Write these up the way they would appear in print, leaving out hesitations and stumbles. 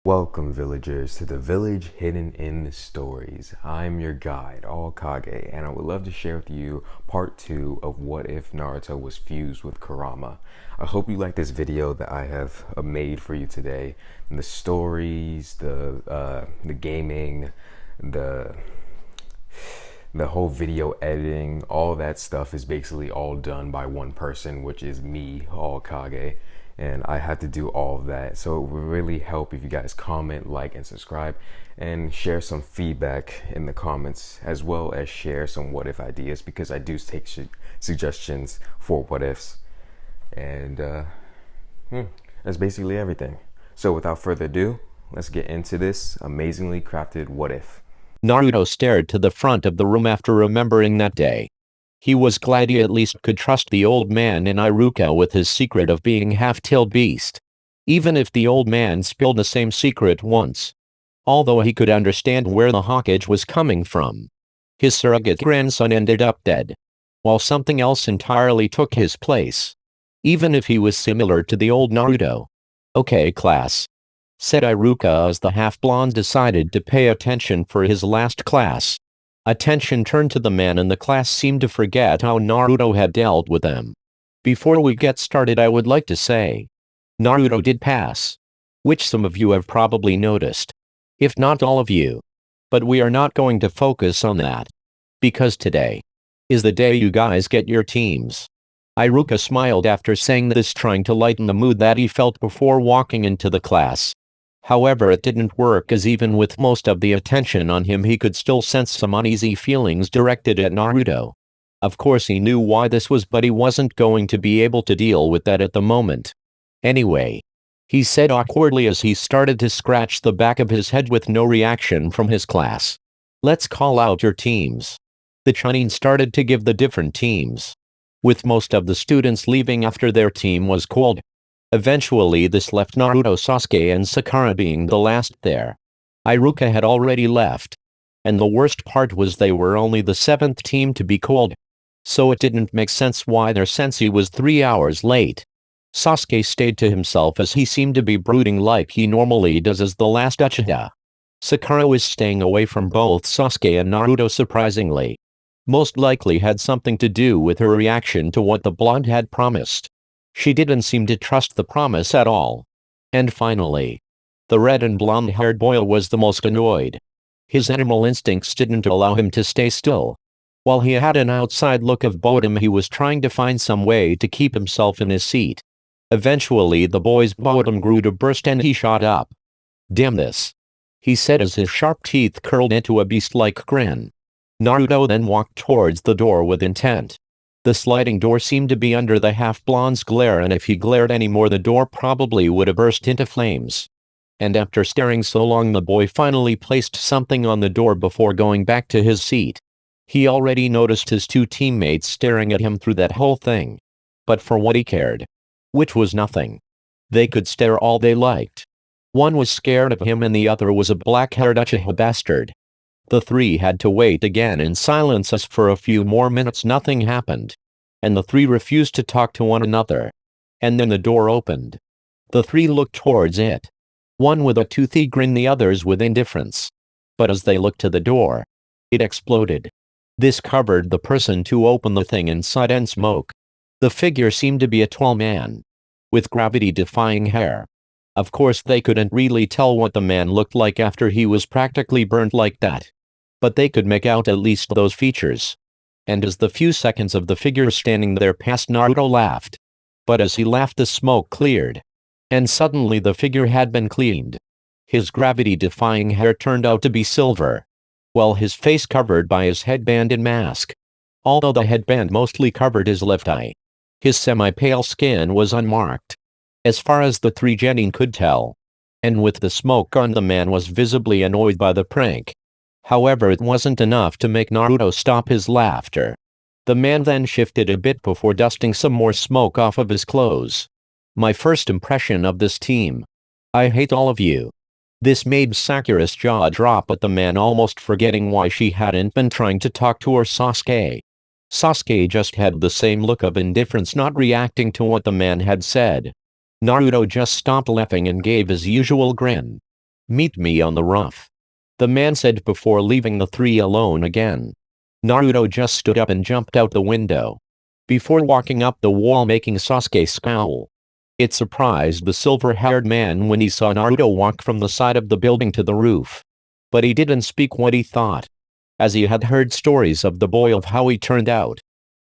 Welcome, villagers, to the village hidden in the stories. I'm your guide, Kage, and I would love to share with you part 2 of what if Naruto was fused with Kurama. I hope you like this video that I have made for you today. And the stories, the gaming, the whole video editing, all that stuff is basically all done by one person, which is me, Kage. And I had to do all of that, so it would really help if you guys comment, like, and subscribe, and share some feedback in the comments, as well as share some what if ideas, because I do take suggestions for what ifs. And that's basically everything. So without further ado, let's get into this amazingly crafted what if. Naruto stared to the front of the room after remembering that day. He was glad he at least could trust the old man in Iruka with his secret of being half-tailed beast. Even if the old man spilled the same secret once. Although he could understand where the Hokage was coming from. His surrogate grandson ended up dead. While something else entirely took his place. Even if he was similar to the old Naruto. "Okay, class," said Iruka as the half-blonde decided to pay attention for his last class. Attention turned to the man and the class seemed to forget how Naruto had dealt with them. Before we get started, I would like to say, Naruto did pass. Which some of you have probably noticed. If not all of you. But we are not going to focus on that. Because today is the day you guys get your teams. Iruka smiled after saying this, trying to lighten the mood that he felt before walking into the class. However, it didn't work, as even with most of the attention on him, he could still sense some uneasy feelings directed at Naruto. Of course he knew why this was, but he wasn't going to be able to deal with that at the moment. "Anyway," he said awkwardly as he started to scratch the back of his head with no reaction from his class. "Let's call out your teams." The Chunin started to give the different teams. With most of the students leaving after their team was called. Eventually this left Naruto, Sasuke, and Sakura being the last there. Iruka had already left. And the worst part was they were only the 7th team to be called. So it didn't make sense why their sensei was 3 hours late. Sasuke stayed to himself as he seemed to be brooding like he normally does as the last Uchiha. Sakura was staying away from both Sasuke and Naruto, surprisingly. Most likely had something to do with her reaction to what the blonde had promised. She didn't seem to trust the promise at all. And finally, the red and blonde-haired boy was the most annoyed. His animal instincts didn't allow him to stay still. While he had an outside look of boredom, he was trying to find some way to keep himself in his seat. Eventually the boy's boredom grew to burst and he shot up. "Damn this," he said as his sharp teeth curled into a beast-like grin. Naruto then walked towards the door with intent. The sliding door seemed to be under the half-blonde's glare, and if he glared anymore the door probably would have burst into flames. And after staring so long, the boy finally placed something on the door before going back to his seat. He already noticed his 2 teammates staring at him through that whole thing. But for what he cared. Which was nothing. They could stare all they liked. One was scared of him and the other was a black-haired Uchiha bastard. The 3 had to wait again in silence as for a few more minutes nothing happened. And the 3 refused to talk to one another. And then the door opened. The 3 looked towards it. One with a toothy grin, the others with indifference. But as they looked to the door, it exploded. This covered the person to open the thing inside in smoke. The figure seemed to be a tall man. With gravity-defying hair. Of course they couldn't really tell what the man looked like after he was practically burned like that. But they could make out at least those features. And as the few seconds of the figure standing there passed, Naruto laughed. But as he laughed the smoke cleared. And suddenly the figure had been cleaned. His gravity-defying hair turned out to be silver. While his face covered by his headband and mask. Although the headband mostly covered his left eye. His semi-pale skin was unmarked. As far as the 3 genin could tell. And with the smoke on, the man was visibly annoyed by the prank. However, it wasn't enough to make Naruto stop his laughter. The man then shifted a bit before dusting some more smoke off of his clothes. "My first impression of this team. I hate all of you." This made Sakura's jaw drop at the man, almost forgetting why she hadn't been trying to talk to her Sasuke. Sasuke just had the same look of indifference, not reacting to what the man had said. Naruto just stopped laughing and gave his usual grin. Meet me on the roof, the man said before leaving the three alone again. Naruto just stood up and jumped out the window, before walking up the wall making Sasuke scowl. It surprised the silver-haired man when he saw Naruto walk from the side of the building to the roof. But he didn't speak what he thought, as he had heard stories of the boy, of how he turned out,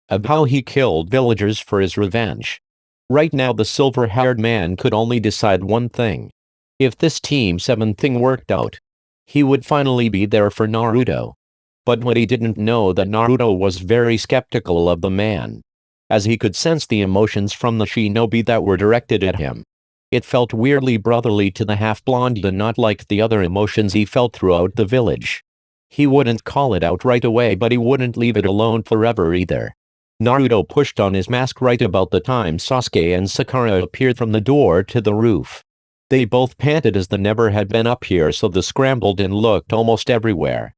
of how he killed villagers for his revenge. Right now the silver-haired man could only decide one thing. If this Team 7 thing worked out, he would finally be there for Naruto. But what he didn't know that Naruto was very skeptical of the man, as he could sense the emotions from the shinobi that were directed at him. It felt weirdly brotherly to the half-blonde and not like the other emotions he felt throughout the village. He wouldn't call it out right away, but he wouldn't leave it alone forever either. Naruto pushed on his mask right about the time Sasuke and Sakura appeared from the door to the roof. They both panted as they never had been up here, so they scrambled and looked almost everywhere.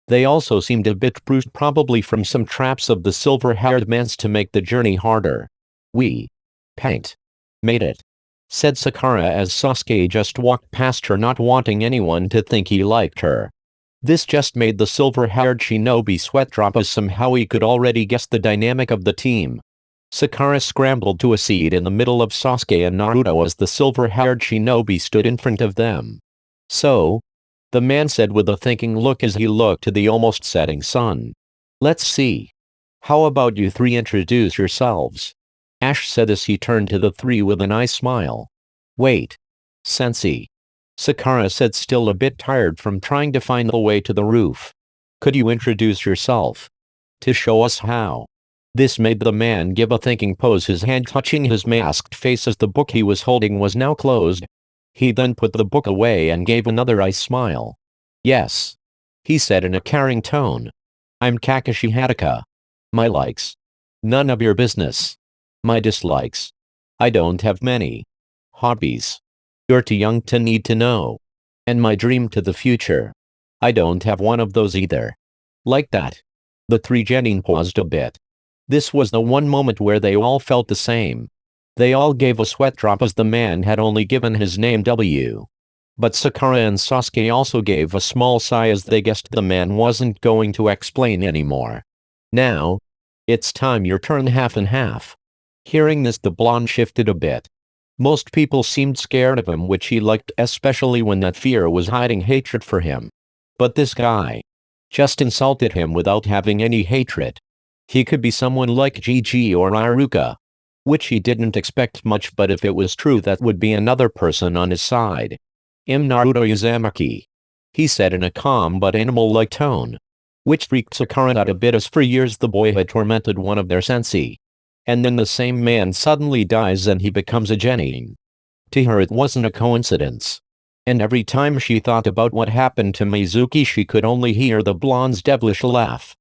They also seemed a bit bruised, probably from some traps of the silver-haired mans to make the journey harder. "We made it," said Sakura as Sasuke just walked past her, not wanting anyone to think he liked her. This just made the silver-haired shinobi sweat drop, as somehow he could already guess the dynamic of the team. Sakura scrambled to a seat in the middle of Sasuke and Naruto as the silver-haired shinobi stood in front of them. "So?" the man said with a thinking look as he looked to the almost setting sun. "Let's see. How about you three introduce yourselves?" Ash said as he turned to the three with a nice smile. "Wait, Sensei," Sakura said, still a bit tired from trying to find the way to the roof. "Could you introduce yourself? To show us how?" This made the man give a thinking pose, his hand touching his masked face as the book he was holding was now closed. He then put the book away and gave another ice smile. "Yes," he said in a caring tone. "I'm Kakashi Hataka. My likes? None of your business. My dislikes? I don't have many. Hobbies? You're too young to need to know. And my dream to the future? I don't have one of those either." Like that. The three genin paused a bit. This was the one moment where they all felt the same. They all gave a sweat drop as the man had only given his name W. But Sakura and Sasuke also gave a small sigh as they guessed the man wasn't going to explain anymore. "Now, it's time your turn, half and half." Hearing this, the blonde shifted a bit. Most people seemed scared of him, which he liked, especially when that fear was hiding hatred for him. But this guy just insulted him without having any hatred. He could be someone like Gigi or Iruka, which he didn't expect much, but if it was true, that would be another person on his side. Naruto Uzumaki," he said in a calm but animal-like tone, which freaked Sakura out a bit, as for years the boy had tormented one of their sensei. And then the same man suddenly dies and he becomes a genin. To her it wasn't a coincidence. And every time she thought about what happened to Mizuki, she could only hear the blonde's devilish laugh.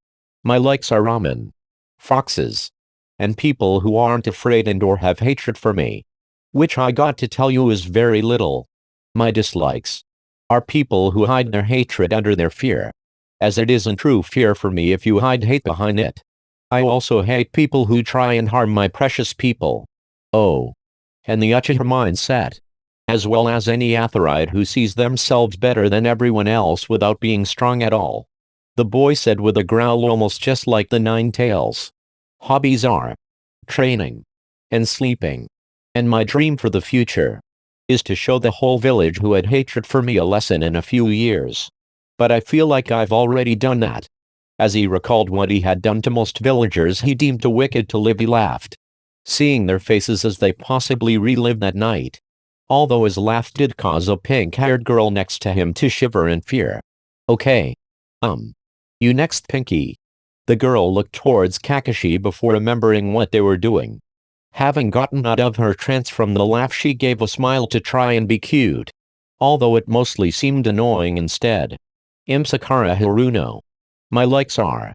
"My likes are ramen, foxes, and people who aren't afraid and or have hatred for me. Which I got to tell you is very little. My dislikes are people who hide their hatred under their fear, as it isn't true fear for me if you hide hate behind it. I also hate people who try and harm my precious people. Oh. And the Uchiha mindset, as well as any Atheroid who sees themselves better than everyone else without being strong at all," the boy said with a growl almost just like the Nine Tails. "Hobbies are training and sleeping. And my dream for the future is to show the whole village who had hatred for me a lesson in a few years. But I feel like I've already done that." As he recalled what he had done to most villagers he deemed too wicked to live, he laughed, seeing their faces as they possibly relived that night. Although his laugh did cause a pink-haired girl next to him to shiver in fear. "Okay. You next, Pinky." The girl looked towards Kakashi before remembering what they were doing. Having gotten out of her trance from the laugh, she gave a smile to try and be cute, although it mostly seemed annoying instead. Sakura Haruno. "My likes are."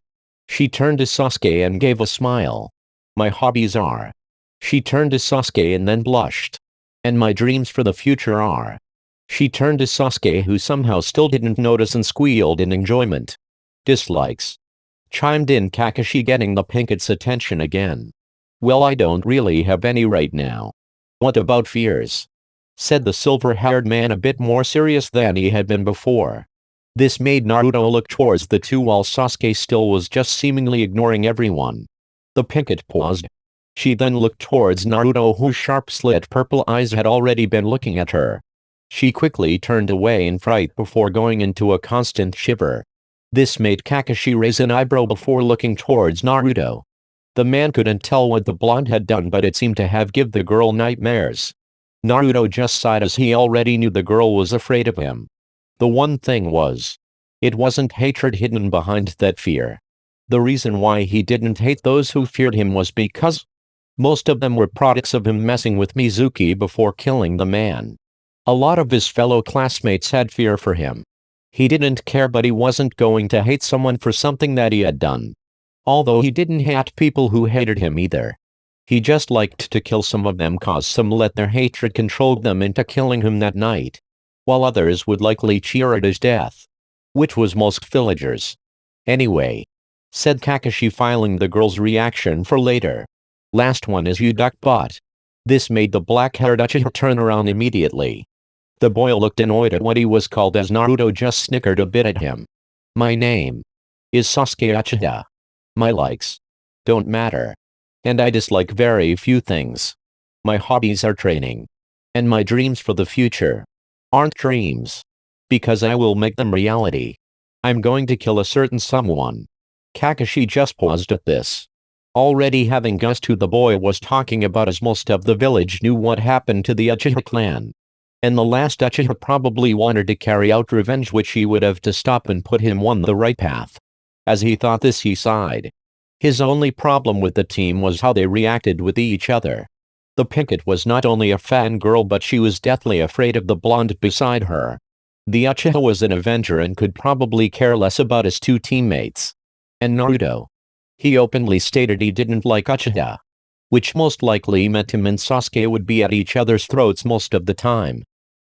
She turned to Sasuke and gave a smile. "My hobbies are." She turned to Sasuke and then blushed. "And my dreams for the future are." She turned to Sasuke, who somehow still didn't notice, and squealed in enjoyment. "Dislikes," chimed in Kakashi, getting the pinket's attention again. "Well, I don't really have any right now." "What about fears?" said the silver-haired man a bit more serious than he had been before. This made Naruto look towards the two while Sasuke still was just seemingly ignoring everyone. The picket paused. She then looked towards Naruto, whose sharp-slit purple eyes had already been looking at her. She quickly turned away in fright before going into a constant shiver. This made Kakashi raise an eyebrow before looking towards Naruto. The man couldn't tell what the blonde had done, but it seemed to have given the girl nightmares. Naruto just sighed as he already knew the girl was afraid of him. The one thing was, it wasn't hatred hidden behind that fear. The reason why he didn't hate those who feared him was because most of them were products of him messing with Mizuki before killing the man. A lot of his fellow classmates had fear for him. He didn't care, but he wasn't going to hate someone for something that he had done. Although he didn't hate people who hated him either. He just liked to kill some of them, cause some let their hatred control them into killing him that night, while others would likely cheer at his death. Which was most villagers. Anyway, said Kakashi, filing the girl's reaction for later. Last one is you, duckbot. This made the black-haired Uchiha turn around immediately. The boy looked annoyed at what he was called as Naruto just snickered a bit at him. My name is Sasuke Uchiha. My likes don't matter. And I dislike very few things. My hobbies are training. And my dreams for the future aren't dreams. Because I will make them reality. I'm going to kill a certain someone. Kakashi just paused at this. Already having guessed who the boy was talking about, as most of the village knew what happened to the Uchiha clan. And the last Uchiha probably wanted to carry out revenge, which he would have to stop and put him on the right path. As he thought this, he sighed. His only problem with the team was how they reacted with each other. The picket was not only a fangirl, but she was deathly afraid of the blonde beside her. The Uchiha was an avenger and could probably care less about his two teammates. And Naruto. He openly stated he didn't like Uchiha. Which most likely meant him and Sasuke would be at each other's throats most of the time.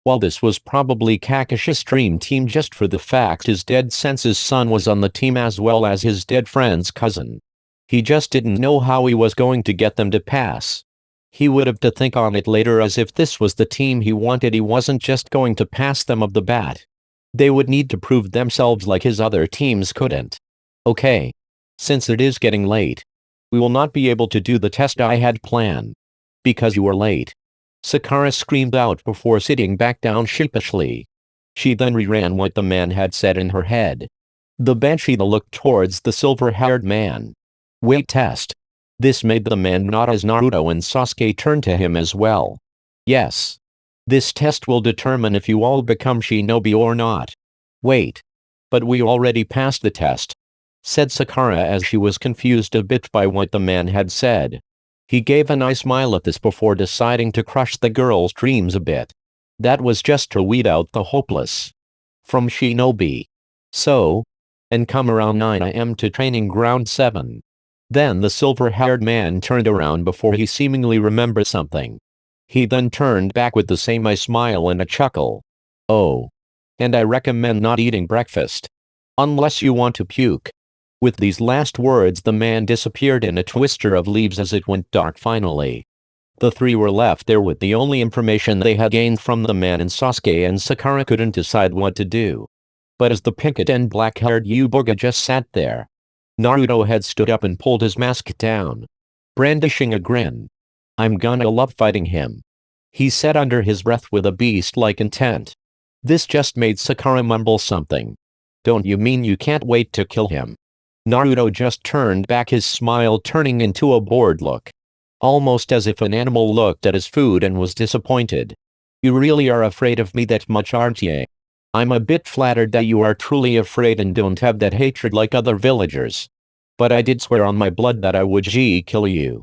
While this was probably Kakashi's dream team, just for the fact his dead sense's son was on the team as well as his dead friend's cousin. He just didn't know how he was going to get them to pass. He would have to think on it later, as if this was the team he wanted, he wasn't just going to pass them off the bat. They would need to prove themselves like his other teams couldn't. Okay. Since it is getting late, we will not be able to do the test I had planned. Because you are late. Sakura screamed out before sitting back down sheepishly. She then reran what the man had said in her head. The Banshee looked towards the silver-haired man. Wait, test. This made the man nod as Naruto and Sasuke turned to him as well. Yes. This test will determine if you all become shinobi or not. Wait. But we already passed the test, said Sakura as she was confused a bit by what the man had said. He gave a nice smile at this before deciding to crush the girl's dreams a bit. That was just to weed out the hopeless from shinobi. So, and come around 9 AM to training ground 7. Then the silver-haired man turned around before he seemingly remembered something. He then turned back with the same smile and a chuckle. Oh. And I recommend not eating breakfast. Unless you want to puke. With these last words, the man disappeared in a twister of leaves as it went dark finally. The three were left there with the only information they had gained from the man, and Sasuke and Sakura couldn't decide what to do. But as the picket and black-haired Yubuga just sat there, Naruto had stood up and pulled his mask down, brandishing a grin. I'm gonna love fighting him, he said under his breath with a beast-like intent. This just made Sakura mumble something. Don't you mean you can't wait to kill him? Naruto just turned back, his smile turning into a bored look. Almost as if an animal looked at his food and was disappointed. You really are afraid of me that much, aren't you? I'm a bit flattered that you are truly afraid and don't have that hatred like other villagers. But I did swear on my blood that I would kill you.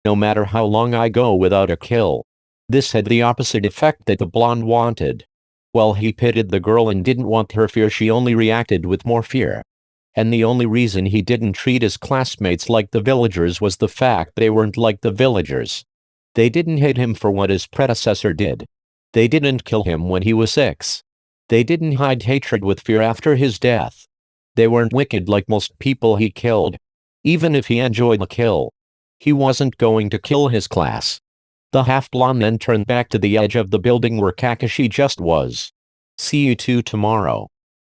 No matter how long I go without a kill. This had the opposite effect that the blonde wanted. While he pitied the girl and didn't want her fear, she only reacted with more fear. And the only reason he didn't treat his classmates like the villagers was the fact they weren't like the villagers. They didn't hate him for what his predecessor did. They didn't kill him when he was 6. They didn't hide hatred with fear after his death. They weren't wicked like most people he killed. Even if he enjoyed the kill, he wasn't going to kill his class. The half-blonde then turned back to the edge of the building where Kakashi just was. "See you two tomorrow."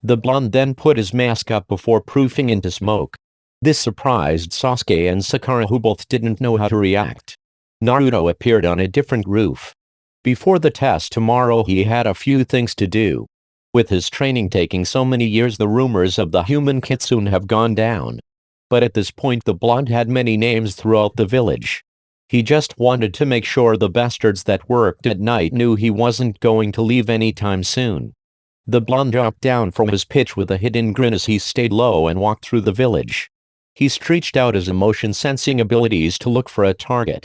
The blonde then put his mask up before poofing into smoke. This surprised Sasuke and Sakura, who both didn't know how to react. Naruto appeared on a different roof. Before the test tomorrow, he had a few things to do. With his training taking so many years, the rumors of the human kitsune have gone down. But at this point the blonde had many names throughout the village. He just wanted to make sure the bastards that worked at night knew he wasn't going to leave anytime soon. The blonde dropped down from his pitch with a hidden grin as he stayed low and walked through the village. He stretched out his emotion-sensing abilities to look for a target.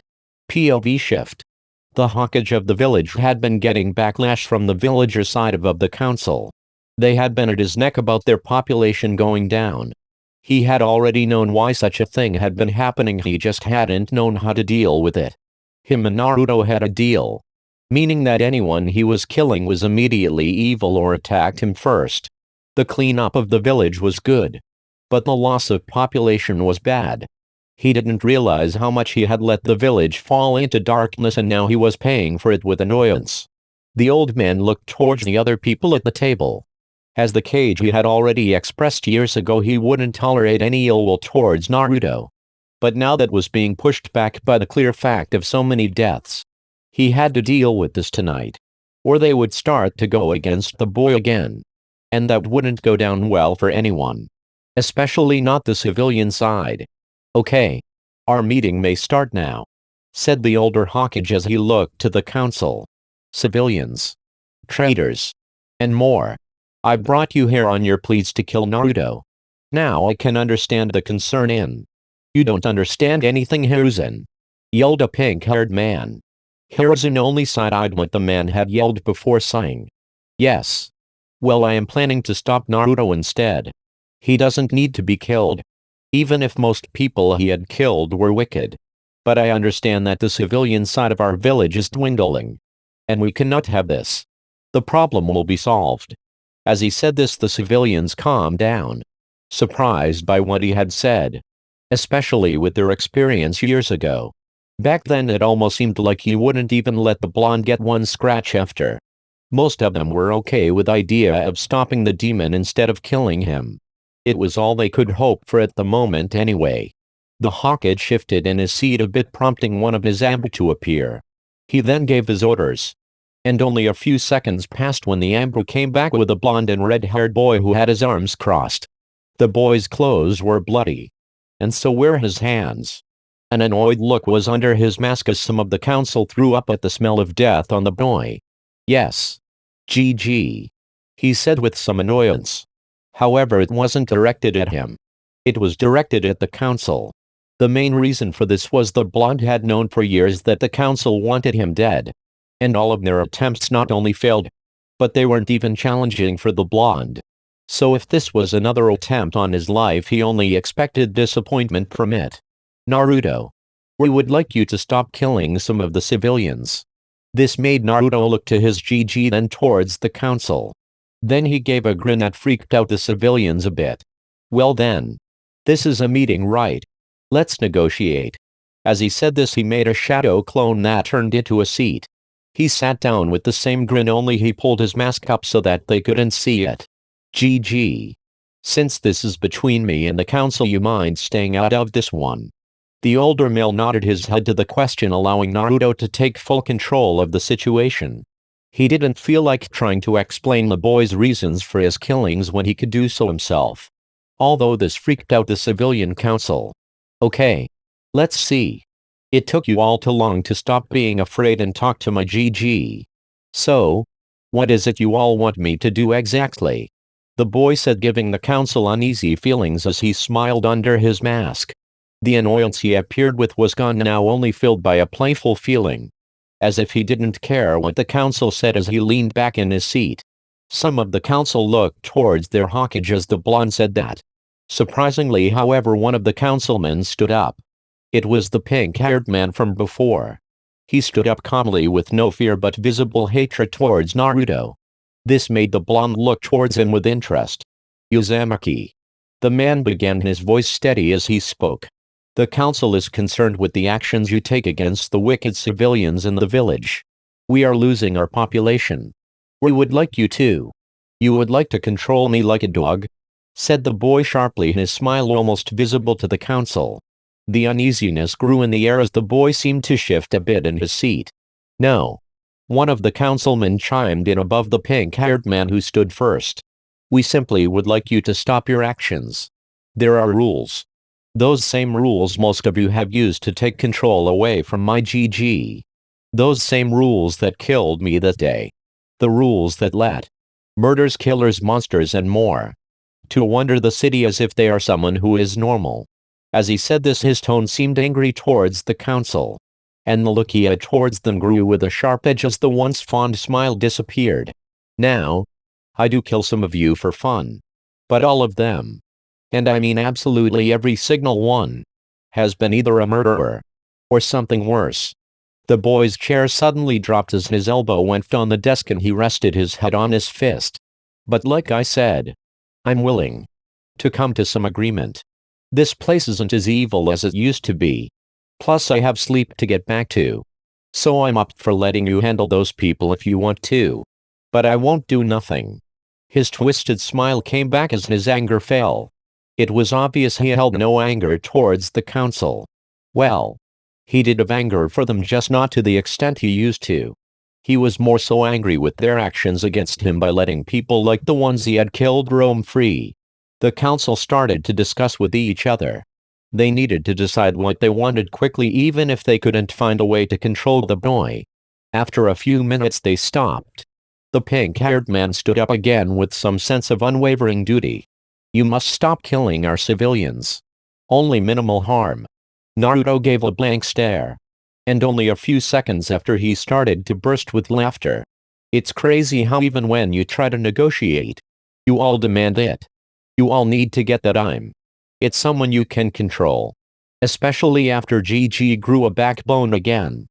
POV shift. The Hokage of the village had been getting backlash from the villager side of the council. They had been at his neck about their population going down. He had already known why such a thing had been happening, he just hadn't known how to deal with it. Him and Naruto had a deal, meaning that anyone he was killing was immediately evil or attacked him first. The cleanup of the village was good, but the loss of population was bad. He didn't realize how much he had let the village fall into darkness, and now he was paying for it with annoyance. The old man looked towards the other people at the table. As the Kage he had already expressed years ago, he wouldn't tolerate any ill will towards Naruto. But now that was being pushed back by the clear fact of so many deaths. He had to deal with this tonight, or they would start to go against the boy again. And that wouldn't go down well for anyone. Especially not the civilian side. "Okay. Our meeting may start now," said the older Hokage as he looked to the council. "Civilians, traitors, and more. I brought you here on your pleas to kill Naruto. Now I can understand the concern in. You don't understand anything, Hiruzen," yelled a pink-haired man. Hiruzen only side-eyed what the man had yelled before saying, "Yes. Well, I am planning to stop Naruto instead. He doesn't need to be killed. Even if most people he had killed were wicked. But I understand that the civilian side of our village is dwindling. And we cannot have this. The problem will be solved." As he said this, the civilians calmed down, surprised by what he had said, especially with their experience years ago. Back then it almost seemed like he wouldn't even let the blonde get one scratch after. Most of them were okay with the idea of stopping the demon instead of killing him. It was all they could hope for at the moment anyway. The Hokage shifted in his seat a bit, prompting one of his ambu to appear. He then gave his orders. And only a few seconds passed when the ambu came back with a blonde and red-haired boy who had his arms crossed. The boy's clothes were bloody, and so were his hands. An annoyed look was under his mask as some of the council threw up at the smell of death on the boy. "Yes. GG," he said with some annoyance. However, it wasn't directed at him. It was directed at the council. The main reason for this was the blonde had known for years that the council wanted him dead. And all of their attempts not only failed, but they weren't even challenging for the blonde. So if this was another attempt on his life, he only expected disappointment from it. "Naruto, we would like you to stop killing some of the civilians." This made Naruto look to his GG, then towards the council. Then he gave a grin that freaked out the civilians a bit. "Well then. This is a meeting, right? Let's negotiate." As he said this, he made a shadow clone that turned into a seat. He sat down with the same grin, only he pulled his mask up so that they couldn't see it. "GG. Since this is between me and the council, you mind staying out of this one?" The older male nodded his head to the question, allowing Naruto to take full control of the situation. He didn't feel like trying to explain the boy's reasons for his killings when he could do so himself. Although this freaked out the civilian council. "Okay. Let's see. It took you all too long to stop being afraid and talk to my GG. So, what is it you all want me to do exactly?" the boy said, giving the council uneasy feelings as he smiled under his mask. The annoyance he appeared with was gone now, only filled by a playful feeling. As if he didn't care what the council said as he leaned back in his seat. Some of the council looked towards their Hokage as the blonde said that. Surprisingly, however, one of the councilmen stood up. It was the pink-haired man from before. He stood up calmly with no fear but visible hatred towards Naruto. This made the blonde look towards him with interest. "Uzumaki." The man began, his voice steady as he spoke. The council is concerned with the actions you take against the wicked civilians in the village. We are losing our population. We would like you to. You would like to control me like a dog? Said the boy sharply, his smile almost visible to the council. The uneasiness grew in the air as the boy seemed to shift a bit in his seat. No. One of the councilmen chimed in above the pink-haired man who stood first. We simply would like you to stop your actions. There are rules. Those same rules most of you have used to take control away from my GG. Those same rules that killed me that day. The rules that let murders, killers, monsters and more to wander the city as if they are someone who is normal. As he said this, his tone seemed angry towards the council, and the look he had towards them grew with a sharp edge as the once fond smile disappeared. Now, I do kill some of you for fun. But all of them, and I mean absolutely every single one, has been either a murderer or something worse. The boy's chair suddenly dropped as his elbow went on the desk and he rested his head on his fist. But like I said, I'm willing to come to some agreement. This place isn't as evil as it used to be. Plus I have sleep to get back to. So I'm up for letting you handle those people if you want to. But I won't do nothing. His twisted smile came back as his anger fell. It was obvious he held no anger towards the council. Well, he did have anger for them, just not to the extent he used to. He was more so angry with their actions against him by letting people like the ones he had killed roam free. The council started to discuss with each other. They needed to decide what they wanted quickly, even if they couldn't find a way to control the boy. After a few minutes they stopped. The pink-haired man stood up again with some sense of unwavering duty. You must stop killing our civilians. Only minimal harm. Naruto gave a blank stare. And only a few seconds after he started to burst with laughter. It's crazy how even when you try to negotiate, you all demand it. You all need to get that it's someone you can control. Especially after GG grew a backbone again.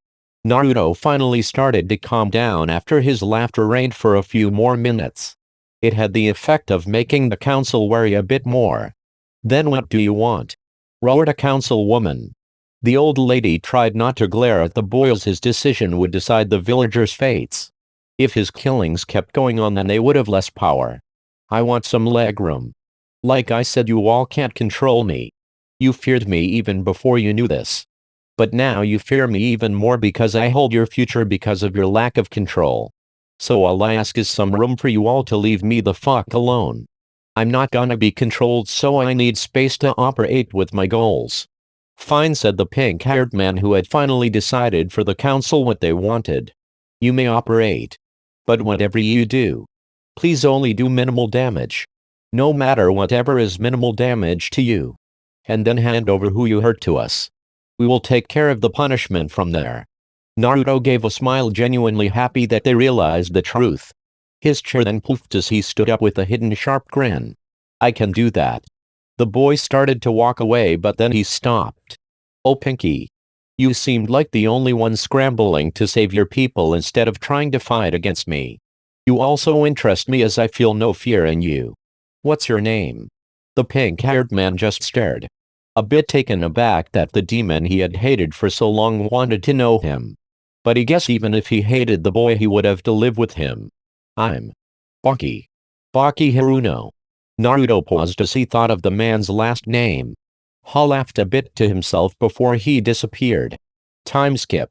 Naruto finally started to calm down after his laughter reigned for a few more minutes. It had the effect of making the council worry a bit more. Then what do you want? Roared a councilwoman. The old lady tried not to glare at the boy as his decision would decide the villagers' fates. If his killings kept going on, then they would have less power. I want some legroom. Like I said, you all can't control me. You feared me even before you knew this. But now you fear me even more because I hold your future because of your lack of control. So all I ask is some room for you all to leave me the fuck alone. I'm not gonna be controlled, so I need space to operate with my goals. Fine, said the pink-haired man who had finally decided for the council what they wanted. You may operate. But whatever you do, please only do minimal damage. No matter whatever is minimal damage to you. And then hand over who you hurt to us. We will take care of the punishment from there. Naruto gave a smile, genuinely happy that they realized the truth. His chair then poofed as he stood up with a hidden sharp grin. I can do that. The boy started to walk away, but then he stopped. Oh Pinky. You seemed like the only one scrambling to save your people instead of trying to fight against me. You also interest me as I feel no fear in you. What's your name? The pink-haired man just stared. A bit taken aback that the demon he had hated for so long wanted to know him. But he guessed even if he hated the boy he would have to live with him. I'm Baki. Baki Haruno. Naruto paused as he thought of the man's last name. He laughed a bit to himself before he disappeared. Time skip.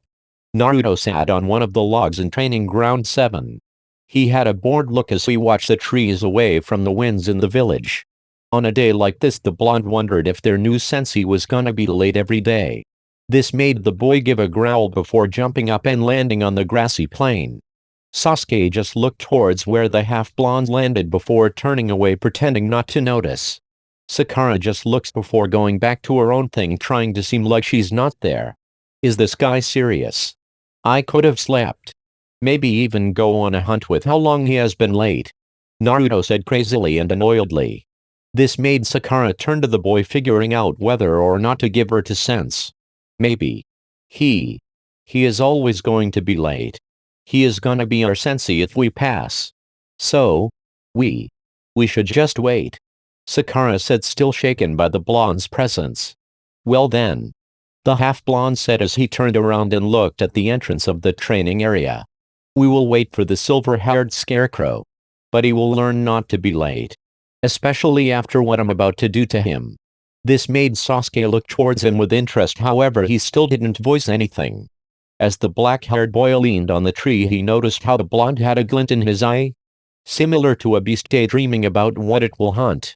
Naruto sat on one of the logs in Training Ground 7. He had a bored look as he watched the trees away from the winds in the village. On a day like this, the blonde wondered if their new sensei was gonna be late every day. This made the boy give a growl before jumping up and landing on the grassy plain. Sasuke just looked towards where the half-blonde landed before turning away, pretending not to notice. Sakura just looks before going back to her own thing, trying to seem like she's not there. Is this guy serious? I could have slept. Maybe even go on a hunt with how long he has been late. Naruto said crazily and annoyedly. This made Sakura turn to the boy, figuring out whether or not to give her 2 cents. Maybe. He is always going to be late. He is gonna be our sensei if we pass. So, we should just wait. Sakura said, still shaken by the blonde's presence. Well then, the half-blonde said as he turned around and looked at the entrance of the training area. We will wait for the silver-haired scarecrow. But he will learn not to be late. Especially after what I'm about to do to him. This made Sasuke look towards him with interest, however he still didn't voice anything. As the black-haired boy leaned on the tree, he noticed how the blonde had a glint in his eye. Similar to a beast daydreaming about what it will hunt.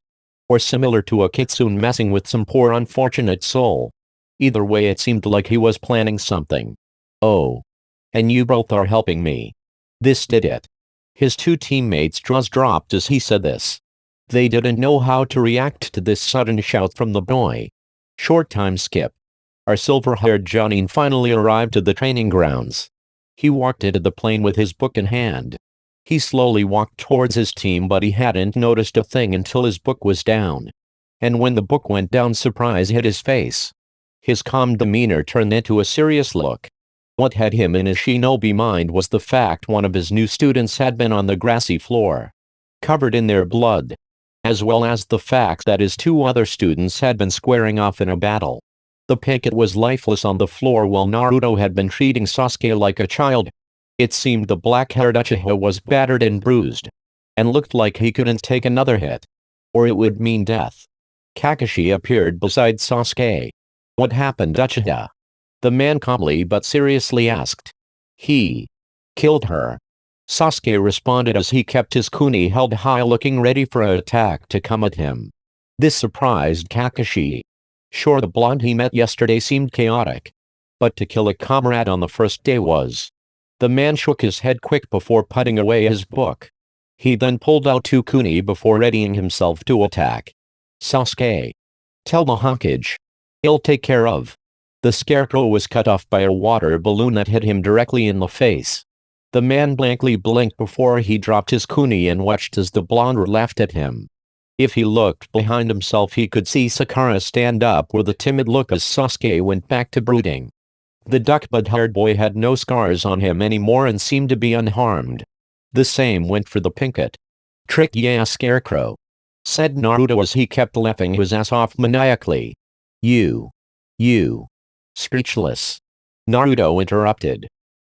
Or similar to a kitsune messing with some poor unfortunate soul. Either way, it seemed like he was planning something. Oh. And you both are helping me. This did it. His two teammates' jaws dropped as he said this. They didn't know how to react to this sudden shout from the boy. Short time skip. Our silver-haired Jonin finally arrived at the training grounds. He walked into the plane with his book in hand. He slowly walked towards his team, but he hadn't noticed a thing until his book was down. And when the book went down, surprise hit his face. His calm demeanor turned into a serious look. What had him in his shinobi mind was the fact one of his new students had been on the grassy floor, covered in their blood, as well as the fact that his two other students had been squaring off in a battle. The picket was lifeless on the floor while Naruto had been treating Sasuke like a child. It seemed the black-haired Uchiha was battered and bruised, and looked like he couldn't take another hit, or it would mean death. Kakashi appeared beside Sasuke. What happened, Uchiha? The man calmly but seriously asked. He killed her. Sasuke responded as he kept his kuni held high, looking ready for an attack to come at him. This surprised Kakashi. Sure, the blonde he met yesterday seemed chaotic, but to kill a comrade on the first day was. The man shook his head quick before putting away his book. He then pulled out two kuni before readying himself to attack. Sasuke. Tell the Hokage. He'll take care of. The scarecrow was cut off by a water balloon that hit him directly in the face. The man blankly blinked before he dropped his kuni and watched as the blonde laughed at him. If he looked behind himself, he could see Sakura stand up with a timid look as Sasuke went back to brooding. The duck-bud-haired boy had no scars on him anymore and seemed to be unharmed. The same went for the pinkett. Trick, yeah, scarecrow, said Naruto as he kept laughing his ass off maniacally. You. Speechless. Naruto interrupted.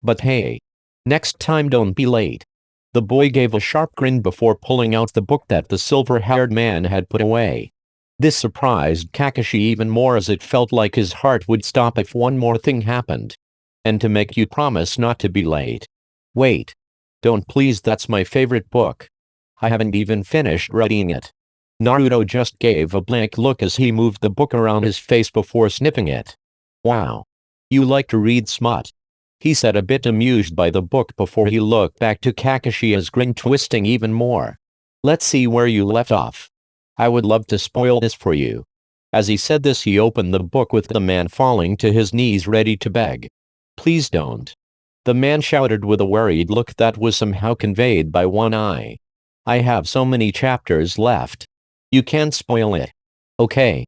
But hey. Next time don't be late. The boy gave a sharp grin before pulling out the book that the silver-haired man had put away. This surprised Kakashi even more as it felt like his heart would stop if one more thing happened. And to make you promise not to be late. Wait. Don't please, that's my favorite book. I haven't even finished reading it. Naruto just gave a blank look as he moved the book around his face before sniffing it. Wow. You like to read smut? He said, a bit amused by the book before he looked back to Kakashi, his grin twisting even more. Let's see where you left off. I would love to spoil this for you. As he said this, he opened the book with the man falling to his knees ready to beg. Please don't. The man shouted with a worried look that was somehow conveyed by one eye. I have so many chapters left. You can't spoil it. Okay.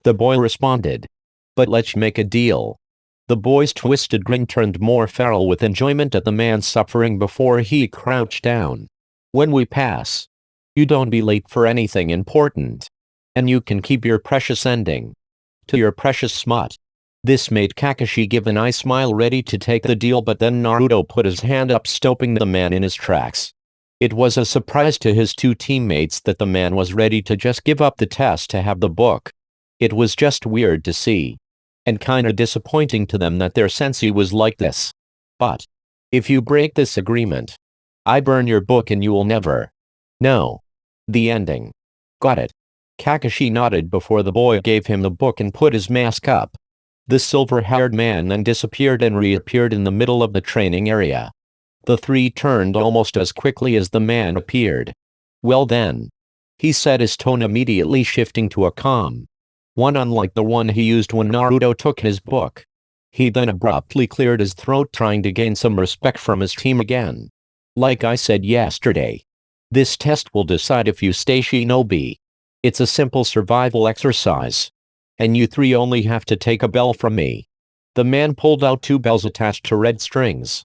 The boy responded. But let's make a deal. The boy's twisted grin turned more feral with enjoyment at the man's suffering before he crouched down. When we pass, you don't be late for anything important. And you can keep your precious ending. To your precious smut. This made Kakashi give an eye smile, ready to take the deal, but then Naruto put his hand up, stopping the man in his tracks. It was a surprise to his two teammates that the man was ready to just give up the test to have the book. It was just weird to see. And kinda disappointing to them that their sensei was like this. But if you break this agreement, I burn your book and you will never know the ending. Got it? Kakashi nodded before the boy gave him the book and put his mask up. The silver-haired man then disappeared and reappeared in the middle of the training area. The three turned almost as quickly as the man appeared. Well then, he said, his tone immediately shifting to a calm one unlike the one he used when Naruto took his book. He then abruptly cleared his throat, trying to gain some respect from his team again. Like I said yesterday, this test will decide if you stay shinobi. It's a simple survival exercise. And you three only have to take a bell from me. The man pulled out two bells attached to red strings.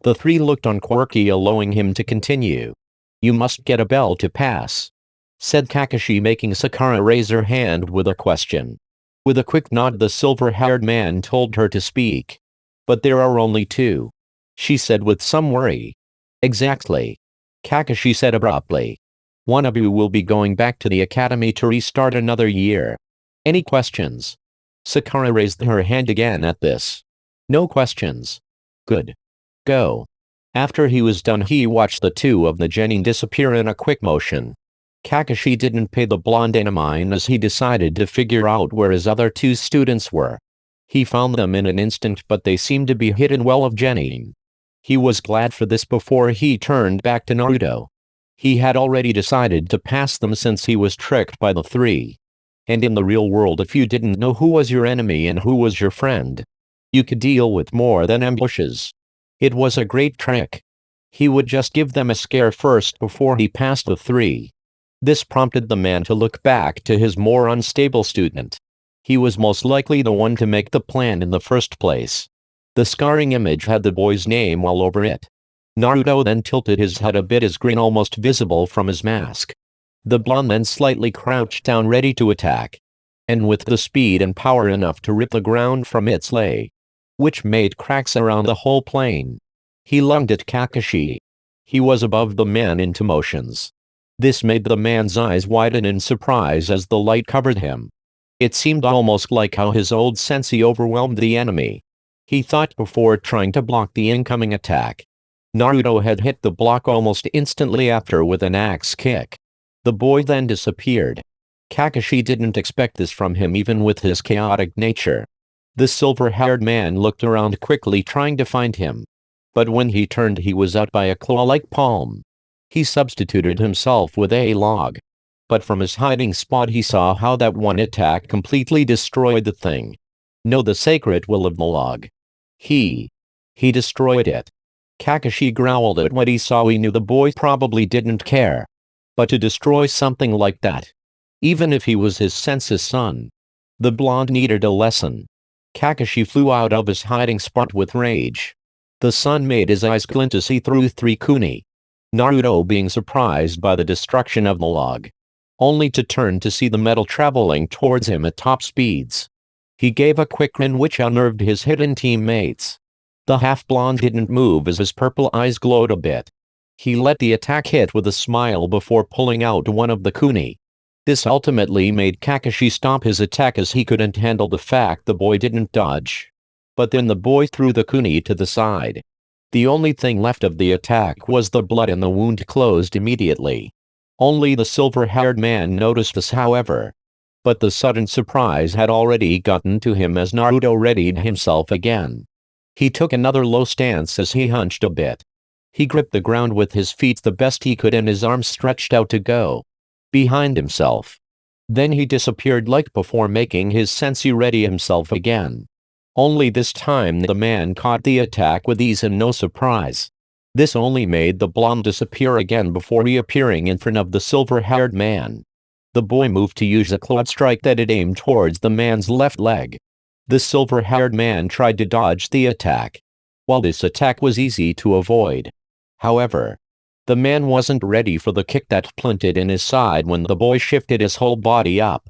The three looked unquirky, allowing him to continue. You must get a bell to pass, said Kakashi, making Sakura raise her hand with a question. With a quick nod, the silver-haired man told her to speak. But there are only two, she said with some worry. Exactly, Kakashi said abruptly. One of you will be going back to the academy to restart another year. Any questions? Sakura raised her hand again at this. No questions. Good. Go. After he was done, he watched the two of the genin disappear in a quick motion. Kakashi didn't pay the blonde any mind as he decided to figure out where his other two students were. He found them in an instant, but they seemed to be hidden well of genin. He was glad for this before he turned back to Naruto. He had already decided to pass them since he was tricked by the three. And in the real world, if you didn't know who was your enemy and who was your friend, you could deal with more than ambushes. It was a great trick. He would just give them a scare first before he passed the three. This prompted the man to look back to his more unstable student. He was most likely the one to make the plan in the first place. The scarring image had the boy's name all over it. Naruto then tilted his head a bit, his grin almost visible from his mask. The blonde then slightly crouched down ready to attack. And with the speed and power enough to rip the ground from its lay, which made cracks around the whole plane. He lunged at Kakashi. He was above the man into motions. This made the man's eyes widen in surprise as the light covered him. It seemed almost like how his old sensei overwhelmed the enemy. He thought before trying to block the incoming attack. Naruto had hit the block almost instantly after with an axe kick. The boy then disappeared. Kakashi didn't expect this from him even with his chaotic nature. The silver-haired man looked around quickly trying to find him. But when he turned, he was out by a claw-like palm. He substituted himself with a log. But from his hiding spot he saw how that one attack completely destroyed the thing. No, the sacred will of the log. He destroyed it. Kakashi growled at what he saw. He knew the boy probably didn't care. But to destroy something like that, even if he was his sensei's son, the blonde needed a lesson. Kakashi flew out of his hiding spot with rage. The sun made his eyes glint to see through three kuni. Naruto being surprised by the destruction of the log, only to turn to see the metal traveling towards him at top speeds. He gave a quick grin which unnerved his hidden teammates. The half-blonde didn't move as his purple eyes glowed a bit. He let the attack hit with a smile before pulling out one of the kuni. This ultimately made Kakashi stop his attack as he couldn't handle the fact the boy didn't dodge. But then the boy threw the kuni to the side. The only thing left of the attack was the blood, and the wound closed immediately. Only the silver-haired man noticed this, however. But the sudden surprise had already gotten to him as Naruto readied himself again. He took another low stance as he hunched a bit. He gripped the ground with his feet the best he could and his arms stretched out to go behind himself. Then he disappeared like before, making his sensei ready himself again. Only this time the man caught the attack with ease and no surprise. This only made the blonde disappear again before reappearing in front of the silver-haired man. The boy moved to use a club strike that had aimed towards the man's left leg. The silver-haired man tried to dodge the attack. While this attack was easy to avoid, however, the man wasn't ready for the kick that planted in his side when the boy shifted his whole body up.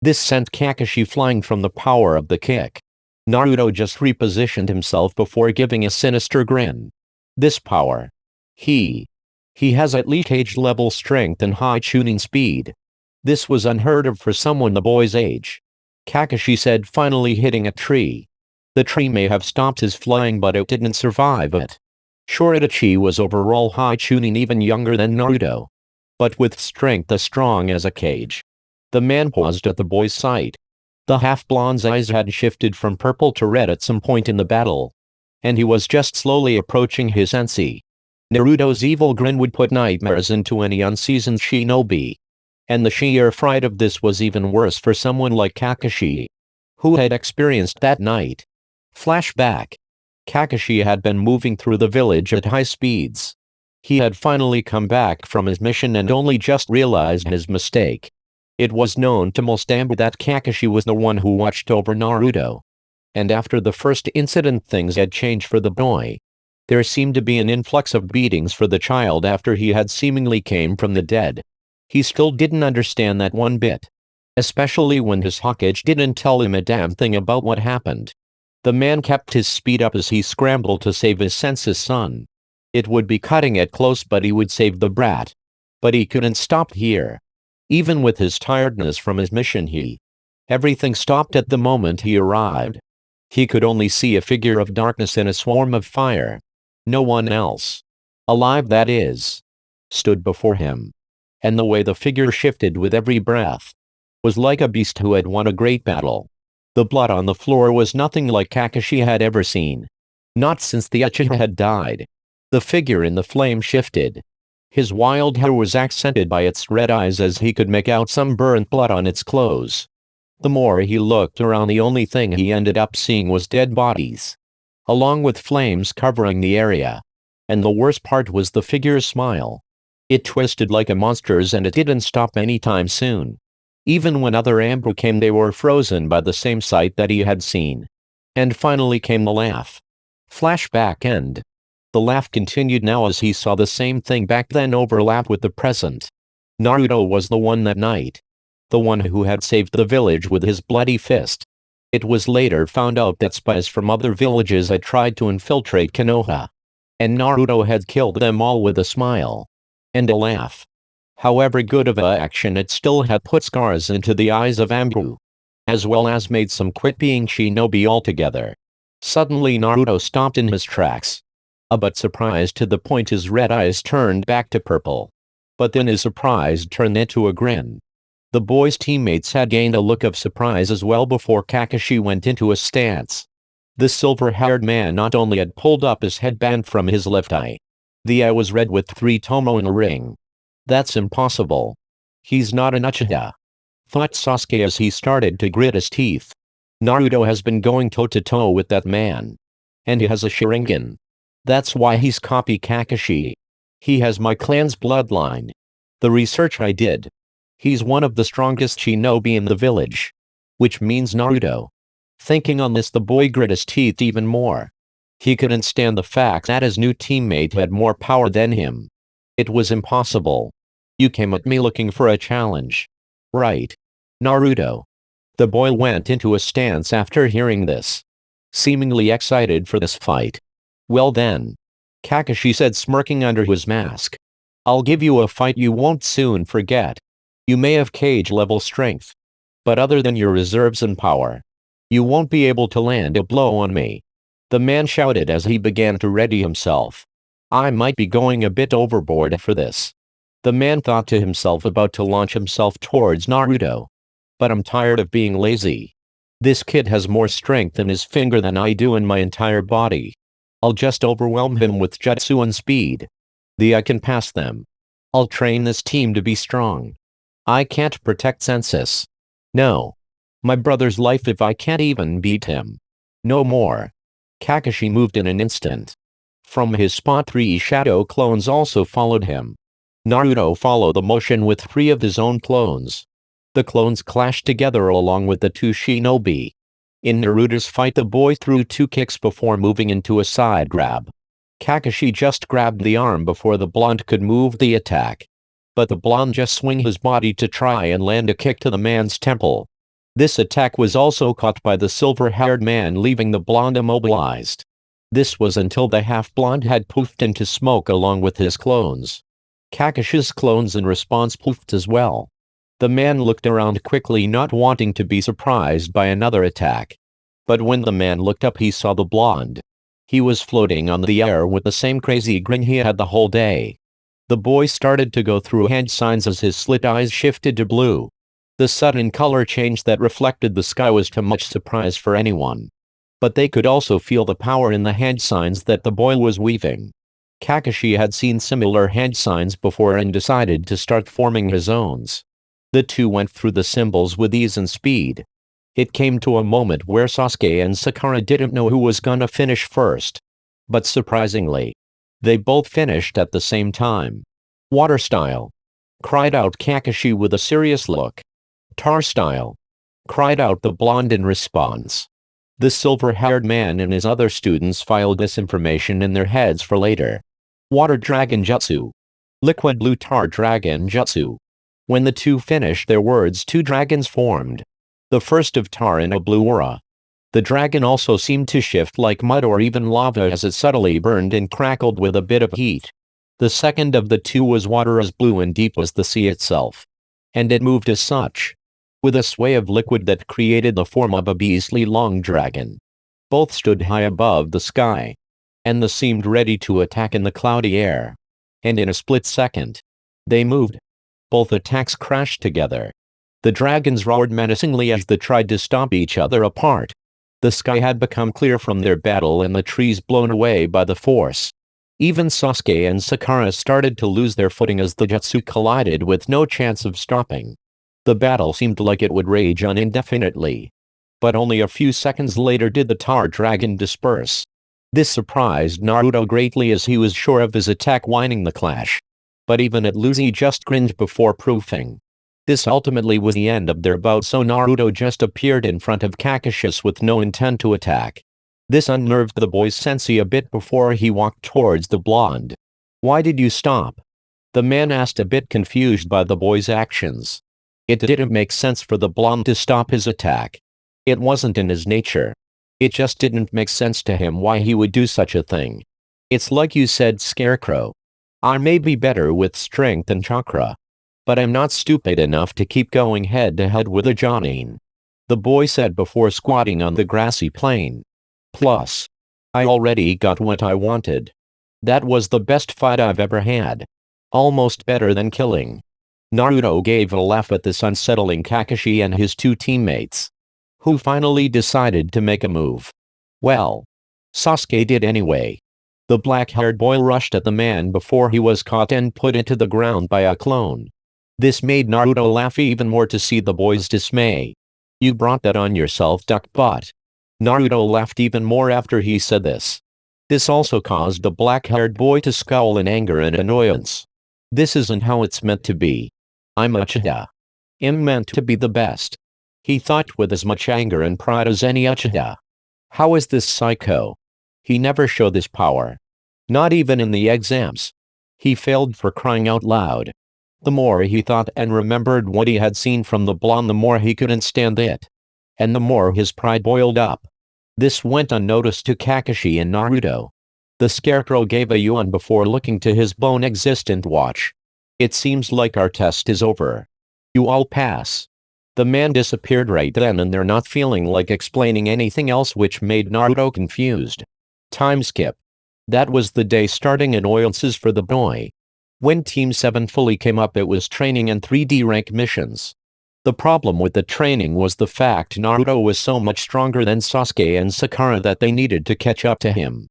This sent Kakashi flying from the power of the kick. Naruto just repositioned himself before giving a sinister grin. This power. He has at least cage-level strength and high tuning speed. This was unheard of for someone the boy's age. Kakashi said, finally hitting a tree. The tree may have stopped his flying, but it didn't survive it. Sure, Itachi was overall high tuning, even younger than Naruto, but with strength as strong as a cage. The man paused at the boy's sight. The half-blonde's eyes had shifted from purple to red at some point in the battle, and he was just slowly approaching his sensei. Naruto's evil grin would put nightmares into any unseasoned shinobi. And the sheer fright of this was even worse for someone like Kakashi, who had experienced that night. Flashback. Kakashi had been moving through the village at high speeds. He had finally come back from his mission and only just realized his mistake. It was known to most that Kakashi was the one who watched over Naruto. And after the first incident, things had changed for the boy. There seemed to be an influx of beatings for the child after he had seemingly came from the dead. He still didn't understand that one bit. especially when his Hokage didn't tell him a damn thing about what happened. The man kept his speed up as he scrambled to save his sense's son. It would be cutting it close, but he would save the brat. But he couldn't stop here. Even with his tiredness from his mission, everything stopped at the moment he arrived. He could only see a figure of darkness in a swarm of fire. No one else, alive that is, stood before him. And the way the figure shifted with every breath was like a beast who had won a great battle. The blood on the floor was nothing like Kakashi had ever seen. Not since the Uchiha had died. The figure in the flame shifted. His wild hair was accented by its red eyes as he could make out some burnt blood on its clothes. The more he looked around, the only thing he ended up seeing was dead bodies, along with flames covering the area. And the worst part was the figure's smile. It twisted like a monster's, and it didn't stop anytime soon. Even when other Ambu came, they were frozen by the same sight that he had seen. And finally came the laugh. Flashback end. The laugh continued now as he saw the same thing back then overlap with the present. Naruto was the one that night. The one who had saved the village with his bloody fist. It was later found out that spies from other villages had tried to infiltrate Konoha. And Naruto had killed them all with a smile. And a laugh. However good of a action, it still had put scars into the eyes of Ambu, as well as made some quit being shinobi altogether. Suddenly Naruto stopped in his tracks. A bit surprised to the point his red eyes turned back to purple. But then his surprise turned into a grin. The boy's teammates had gained a look of surprise as well before Kakashi went into a stance. The silver-haired man not only had pulled up his headband from his left eye. The eye was red with 3 tomo in a ring. That's impossible. He's not an Uchiha, thought Sasuke as he started to grit his teeth. Naruto has been going toe-to-toe with that man. And he has a Sharingan. That's why he's copy Kakashi. He has my clan's bloodline. The research I did. He's one of the strongest shinobi in the village. Which means Naruto. Thinking on this, the boy grit his teeth even more. He couldn't stand the fact that his new teammate had more power than him. It was impossible. You came at me looking for a challenge, right, Naruto? The boy went into a stance after hearing this, seemingly excited for this fight. Well then, Kakashi said, smirking under his mask. I'll give you a fight you won't soon forget. You may have cage-level strength, but other than your reserves and power, you won't be able to land a blow on me. The man shouted as he began to ready himself. I might be going a bit overboard for this. The man thought to himself, about to launch himself towards Naruto. But I'm tired of being lazy. This kid has more strength in his finger than I do in my entire body. I'll just overwhelm him with jutsu and speed. I can pass them. I'll train this team to be strong. I can't protect Sensus. No. My brother's life if I can't even beat him. No more. Kakashi moved in an instant. From his spot, 3 shadow clones also followed him. Naruto followed the motion with 3 of his own clones. The clones clashed together along with the 2 shinobi. In Naruto's fight, the boy threw 2 kicks before moving into a side grab. Kakashi just grabbed the arm before the blonde could move the attack. But the blonde just swung his body to try and land a kick to the man's temple. This attack was also caught by the silver-haired man, leaving the blonde immobilized. This was until the half-blonde had poofed into smoke along with his clones. Kakashi's clones in response poofed as well. The man looked around quickly, not wanting to be surprised by another attack. But when the man looked up, he saw the blonde. He was floating on the air with the same crazy grin he had the whole day. The boy started to go through hand signs as his slit eyes shifted to blue. The sudden color change that reflected the sky was too much surprise for anyone. But they could also feel the power in the hand signs that the boy was weaving. Kakashi had seen similar hand signs before and decided to start forming his own. The two went through the symbols with ease and speed. It came to a moment where Sasuke and Sakura didn't know who was gonna finish first. But surprisingly, they both finished at the same time. Water style, cried out Kakashi with a serious look. Tar style, cried out the blonde in response. The silver-haired man and his other students filed this information in their heads for later. Water Dragon Jutsu. Liquid Blue Tar Dragon Jutsu. When the two finished their words, two dragons formed. The first of tar and a blue aura. The dragon also seemed to shift like mud or even lava as it subtly burned and crackled with a bit of heat. The second of the two was water as blue and deep as the sea itself. And it moved as such, with a sway of liquid that created the form of a beastly long dragon. Both stood high above the sky, and they seemed ready to attack in the cloudy air. And in a split second, they moved. Both attacks crashed together. The dragons roared menacingly as they tried to stomp each other apart. The sky had become clear from their battle and the trees blown away by the force. Even Sasuke and Sakura started to lose their footing as the jutsu collided with no chance of stopping. The battle seemed like it would rage on indefinitely. But only a few seconds later did the tar dragon disperse. This surprised Naruto greatly as he was sure of his attack winding the clash. But even at losing he just cringed before proofing. This ultimately was the end of their bout, so Naruto just appeared in front of Kakashi with no intent to attack. This unnerved the boy's sensei a bit before he walked towards the blonde. "Why did you stop?" the man asked, a bit confused by the boy's actions. It didn't make sense for the blonde to stop his attack. It wasn't in his nature. It just didn't make sense to him why he would do such a thing. "It's like you said, Scarecrow. I may be better with strength and chakra, but I'm not stupid enough to keep going head to head with a Jonin," the boy said before squatting on the grassy plain. "Plus, I already got what I wanted. That was the best fight I've ever had. Almost better than killing." Naruto gave a laugh at this, unsettling Kakashi and his two teammates, who finally decided to make a move. Well, Sasuke did anyway. The black-haired boy rushed at the man before he was caught and put into the ground by a clone. This made Naruto laugh even more to see the boy's dismay. "You brought that on yourself, duck butt." Naruto laughed even more after he said this. This also caused the black-haired boy to scowl in anger and annoyance. "This isn't how it's meant to be. I'm Uchiha. I'm meant to be the best," he thought with as much anger and pride as any Uchiha. "How is this psycho? He never showed this power. Not even in the exams. He failed, for crying out loud." The more he thought and remembered what he had seen from the blonde, the more he couldn't stand it. And the more his pride boiled up. This went unnoticed to Kakashi and Naruto. The Scarecrow gave a yawn before looking to his bone-existent watch. "It seems like our test is over. You all pass." The man disappeared right then and there, not feeling like explaining anything else, which made Naruto confused. Time skip. That was the day starting annoyances for the boy. When Team 7 fully came up, it was training and 3D rank missions. The problem with the training was the fact Naruto was so much stronger than Sasuke and Sakura that they needed to catch up to him.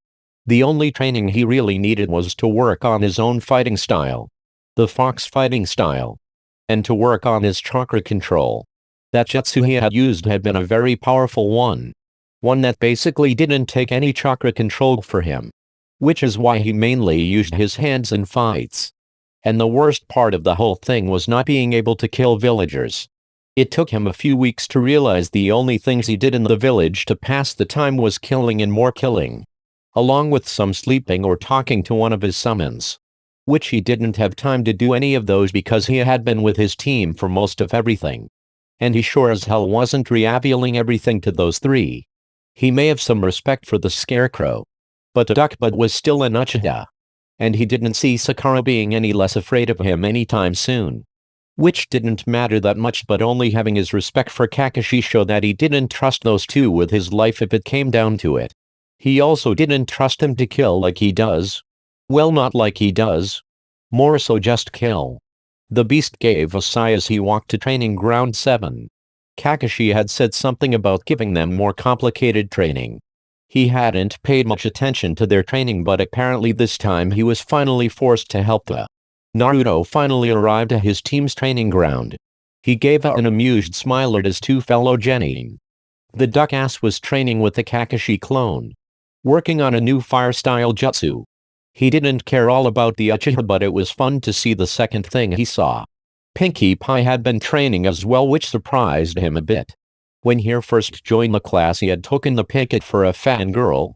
The only training he really needed was to work on his own fighting style, the fox fighting style, and to work on his chakra control. That jutsu he had used had been a very powerful one that basically didn't take any chakra control for him, which is why he mainly used his hands in fights. And the worst part of the whole thing was not being able to kill villagers. It took him a few weeks to realize the only things he did in the village to pass the time was killing and more killing, along with some sleeping or talking to one of his summons, which he didn't have time to do any of those because he had been with his team for most of everything. And he sure as hell wasn't revealing everything to those three. He may have some respect for the Scarecrow, but the Duckbutt was still an Uchiha. And he didn't see Sakura being any less afraid of him anytime soon. Which didn't matter that much, but only having his respect for Kakashi showed that he didn't trust those two with his life if it came down to it. He also didn't trust him to kill like he does. Well, not like he does. More so just kill. The beast gave a sigh as he walked to training ground 7. Kakashi had said something about giving them more complicated training. He hadn't paid much attention to their training, but apparently this time he was finally forced to help them. Naruto finally arrived at his team's training ground. He gave an amused smile at his two fellow genin. The duck-ass was training with the Kakashi clone, working on a new fire-style jutsu. He didn't care all about the Uchiha, but it was fun to see the second thing he saw. Pinkie Pie had been training as well, which surprised him a bit. When he first joined the class, he had taken the picket for a fangirl.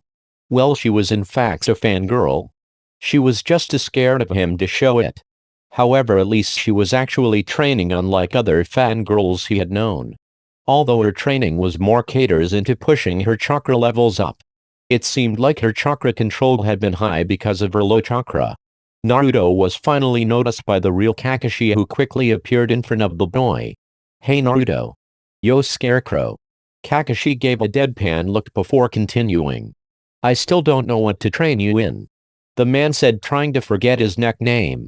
Well, she was in fact a fangirl. She was just too scared of him to show it. However, at least she was actually training, unlike other fangirls he had known. Although her training was more caters into pushing her chakra levels up. It seemed like her chakra control had been high because of her low chakra. Naruto was finally noticed by the real Kakashi, who quickly appeared in front of the boy. "Hey Naruto." "Yo Scarecrow." Kakashi gave a deadpan look before continuing. "I still don't know what to train you in," the man said, trying to forget his nickname.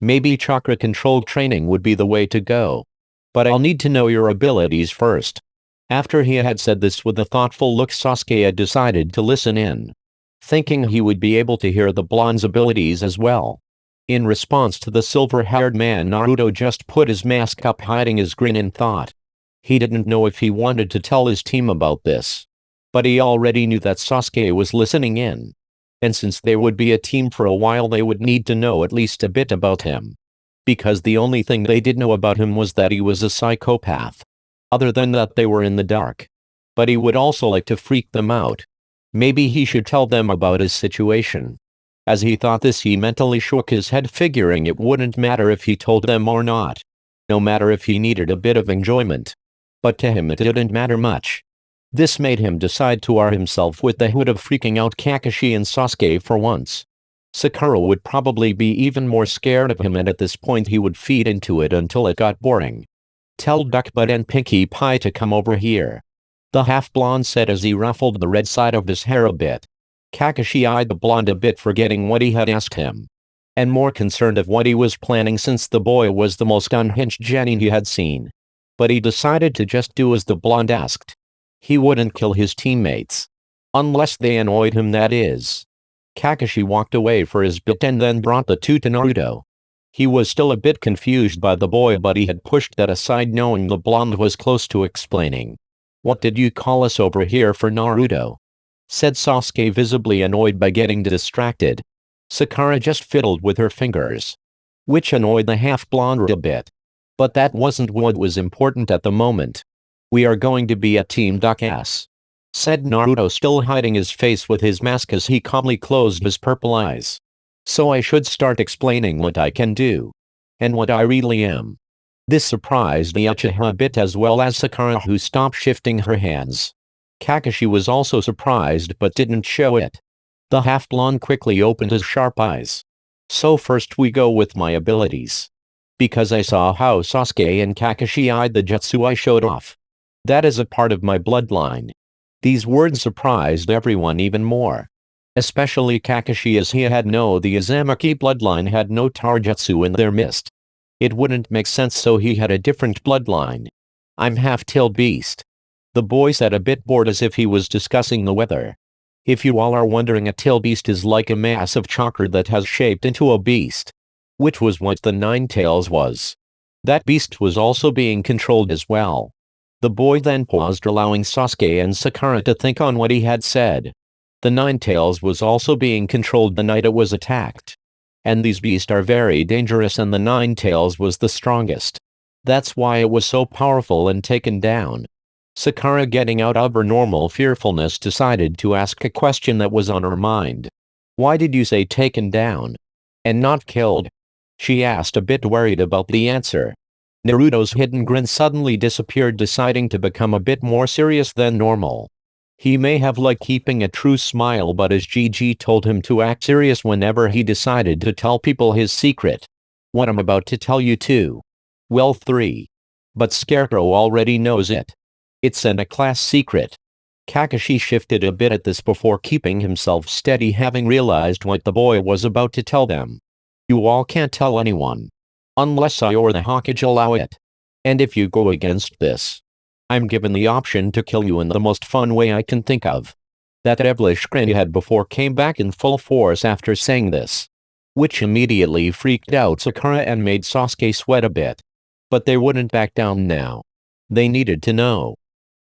"Maybe chakra control training would be the way to go. But I'll need to know your abilities first." After he had said this with a thoughtful look, Sasuke had decided to listen in, thinking he would be able to hear the blonde's abilities as well. In response to the silver-haired man, Naruto just put his mask up, hiding his grin in thought. He didn't know if he wanted to tell his team about this, but he already knew that Sasuke was listening in. And since they would be a team for a while, they would need to know at least a bit about him. Because the only thing they did know about him was that he was a psychopath. Other than that, they were in the dark. But he would also like to freak them out. Maybe he should tell them about his situation. As he thought this, he mentally shook his head, figuring it wouldn't matter if he told them or not. No matter if he needed a bit of enjoyment. But to him it didn't matter much. This made him decide to arm himself with the hood of freaking out Kakashi and Sasuke for once. Sakura would probably be even more scared of him, and at this point he would feed into it until it got boring. "Tell Duckbutt and Pinkie Pie to come over here," the half-blonde said as he ruffled the red side of his hair a bit. Kakashi eyed the blonde a bit, forgetting what he had asked him, and more concerned of what he was planning, since the boy was the most unhinged genin he had seen. But he decided to just do as the blonde asked. He wouldn't kill his teammates. Unless they annoyed him, that is. Kakashi walked away for his bit and then brought the two to Naruto. He was still a bit confused by the boy, but he had pushed that aside, knowing the blonde was close to explaining. "What did you call us over here for, Naruto?" said Sasuke, visibly annoyed by getting distracted. Sakura just fiddled with her fingers, which annoyed the half-blonde a bit. But that wasn't what was important at the moment. "We are going to be a team, Duck-ass," said Naruto, still hiding his face with his mask as he calmly closed his purple eyes. "So I should start explaining what I can do. And what I really am." This surprised the Uchiha a bit, as well as Sakura, who stopped shifting her hands. Kakashi was also surprised but didn't show it. The half-blonde quickly opened his sharp eyes. "So first we go with my abilities. Because I saw how Sasuke and Kakashi eyed the jutsu I showed off. That is a part of my bloodline." These words surprised everyone even more. Especially Kakashi, as he had known the Uzumaki bloodline had no taijutsu in their midst. It wouldn't make sense, so he had a different bloodline. "I'm half-tailed beast," the boy said, a bit bored, as if he was discussing the weather. If you all are wondering, a tail beast is like a mass of chakra that has shaped into a beast. Which was what the Nine Tails was. That beast was also being controlled as well. The boy then paused, allowing Sasuke and Sakura to think on what he had said. The Nine Tails was also being controlled the night it was attacked. And these beasts are very dangerous, and the Nine Tails was the strongest. That's why it was so powerful and taken down. Sakura, getting out of her normal fearfulness, decided to ask a question that was on her mind. "Why did you say taken down and not killed?" she asked, a bit worried about the answer. Naruto's hidden grin suddenly disappeared, deciding to become a bit more serious than normal. He may have liked keeping a true smile, but his GG told him to act serious whenever he decided to tell people his secret. "What I'm about to tell you too. Well, 3. But Scarecrow already knows it. It's a class secret." Kakashi shifted a bit at this before keeping himself steady, having realized what the boy was about to tell them. "You all can't tell anyone. Unless I or the Hokage allow it. And if you go against this, I'm given the option to kill you in the most fun way I can think of." That devilish grin he had before came back in full force after saying this, which immediately freaked out Sakura and made Sasuke sweat a bit. But they wouldn't back down now. They needed to know.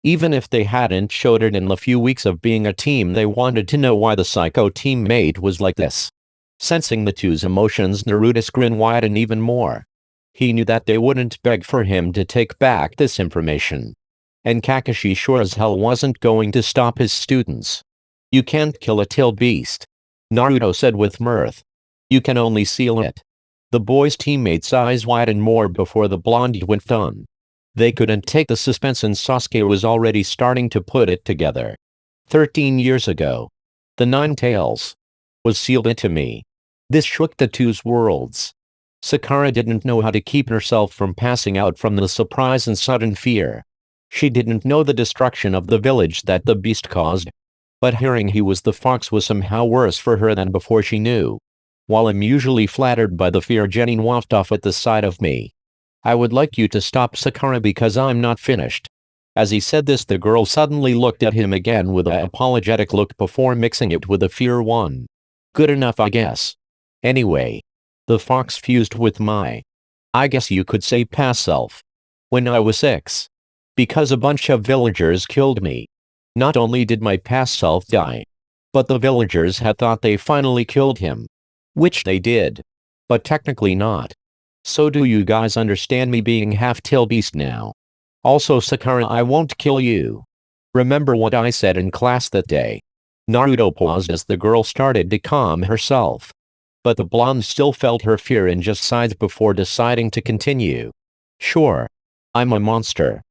Even if they hadn't showed it in the few weeks of being a team, they wanted to know why the psycho teammate was like this. Sensing the two's emotions, Naruto's grin widened even more. He knew that they wouldn't beg for him to take back this information. And Kakashi sure as hell wasn't going to stop his students. "You can't kill a tailed beast," Naruto said with mirth. "You can only seal it." The boy's teammates' eyes widened more before the blonde went on. They couldn't take the suspense and Sasuke was already starting to put it together. 13 years ago. The Nine Tails was sealed into me. This shook the two's worlds. Sakura didn't know how to keep herself from passing out from the surprise and sudden fear. She didn't know the destruction of the village that the beast caused. But hearing he was the fox was somehow worse for her than before she knew. While I'm usually flattered by the fear Jenny wafted off at the sight of me. I would like you to stop, Sakura, because I'm not finished. As he said this, the girl suddenly looked at him again with an apologetic look before mixing it with a fear one. Good enough, I guess. Anyway. The fox fused with I guess you could say past self. When I was 6. Because a bunch of villagers killed me. Not only did my past self die, but the villagers had thought they finally killed him. Which they did. But technically not. So do you guys understand me being half-tail beast now? Also, Sakura, I won't kill you. Remember what I said in class that day. Naruto paused as the girl started to calm herself. But the blonde still felt her fear and just sighed before deciding to continue. Sure. I'm a monster.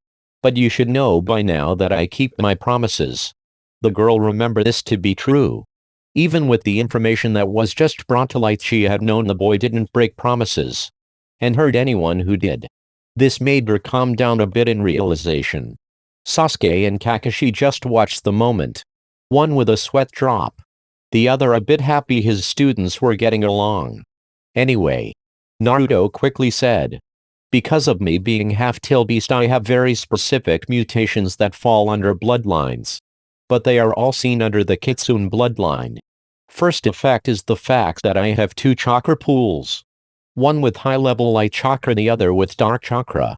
But you should know by now that I keep my promises. The girl remembered this to be true. Even with the information that was just brought to light, she had known the boy didn't break promises. And hurt anyone who did. This made her calm down a bit in realization. Sasuke and Kakashi just watched the moment. One with a sweat drop. The other a bit happy his students were getting along. Anyway. Naruto quickly said. Because of me being half-tail beast, I have very specific mutations that fall under bloodlines. But they are all seen under the Kitsune bloodline. First effect is the fact that I have 2 chakra pools. One with high-level light chakra, the other with dark chakra.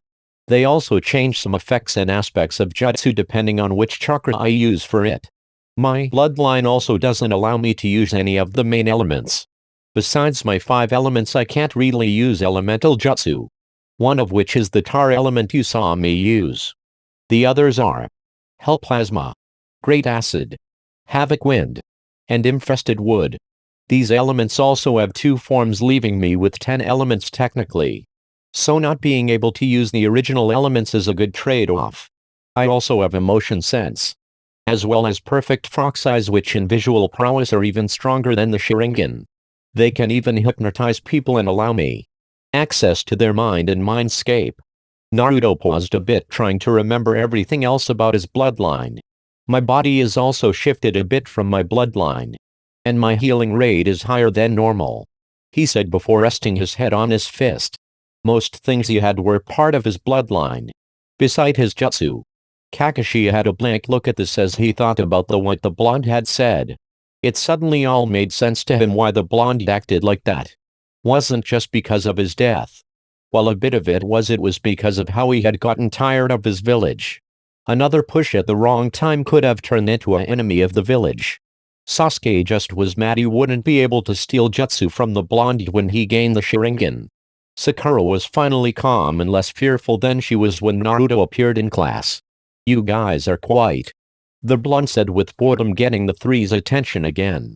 They also change some effects and aspects of jutsu depending on which chakra I use for it. My bloodline also doesn't allow me to use any of the main elements. Besides my 5 elements, I can't really use elemental jutsu. One of which is the tar element you saw me use. The others are Hell Plasma, Great Acid, Havoc Wind, and Infested Wood. These elements also have 2 forms, leaving me with 10 elements technically. So not being able to use the original elements is a good trade-off. I also have emotion sense. As well as perfect fox eyes, which in visual prowess are even stronger than the Sharingan. They can even hypnotize people and allow me access to their mind and mindscape. Naruto paused a bit, trying to remember everything else about his bloodline. My body is also shifted a bit from my bloodline. And my healing rate is higher than normal. He said before resting his head on his fist. Most things he had were part of his bloodline. Beside his jutsu. Kakashi had a blank look at this as he thought about what the blonde had said. It suddenly all made sense to him why the blonde acted like that. Wasn't just because of his death. While a bit of it was because of how he had gotten tired of his village. Another push at the wrong time could have turned into an enemy of the village. Sasuke just was mad he wouldn't be able to steal jutsu from the blonde when he gained the Sharingan. Sakura was finally calm and less fearful than she was when Naruto appeared in class. You guys are quiet. The blonde said with boredom, getting the three's attention again.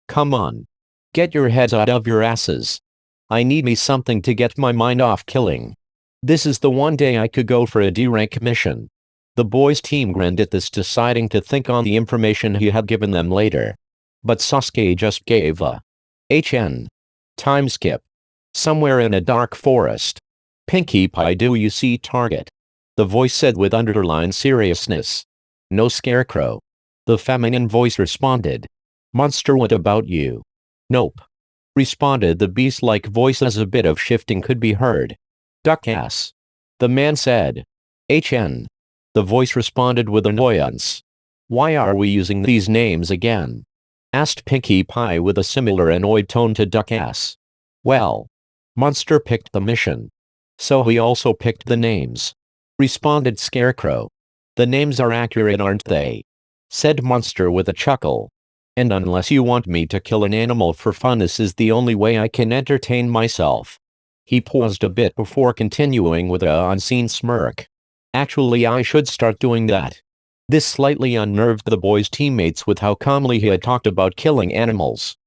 Come on. Get your heads out of your asses. I need me something to get my mind off killing. This is the one day I could go for a D-rank mission. The boys' team grinned at this, deciding to think on the information he had given them later. But Sasuke just gave a time skip. Somewhere in a dark forest. Pinkie Pie, do you see target? The voice said with underlined seriousness. No, Scarecrow. The feminine voice responded. Monster, what about you? Nope. Responded the beast-like voice as a bit of shifting could be heard. Duck ass. The man said. The voice responded with annoyance. Why are we using these names again? Asked Pinkie Pie with a similar annoyed tone to Duck ass. Well. Monster picked the mission. So he also picked the names. Responded Scarecrow. The names are accurate, aren't they? Said Monster with a chuckle. And unless you want me to kill an animal for fun, this is the only way I can entertain myself. He paused a bit before continuing with an unseen smirk. Actually, I should start doing that. This slightly unnerved the boys' teammates with how calmly he had talked about killing animals.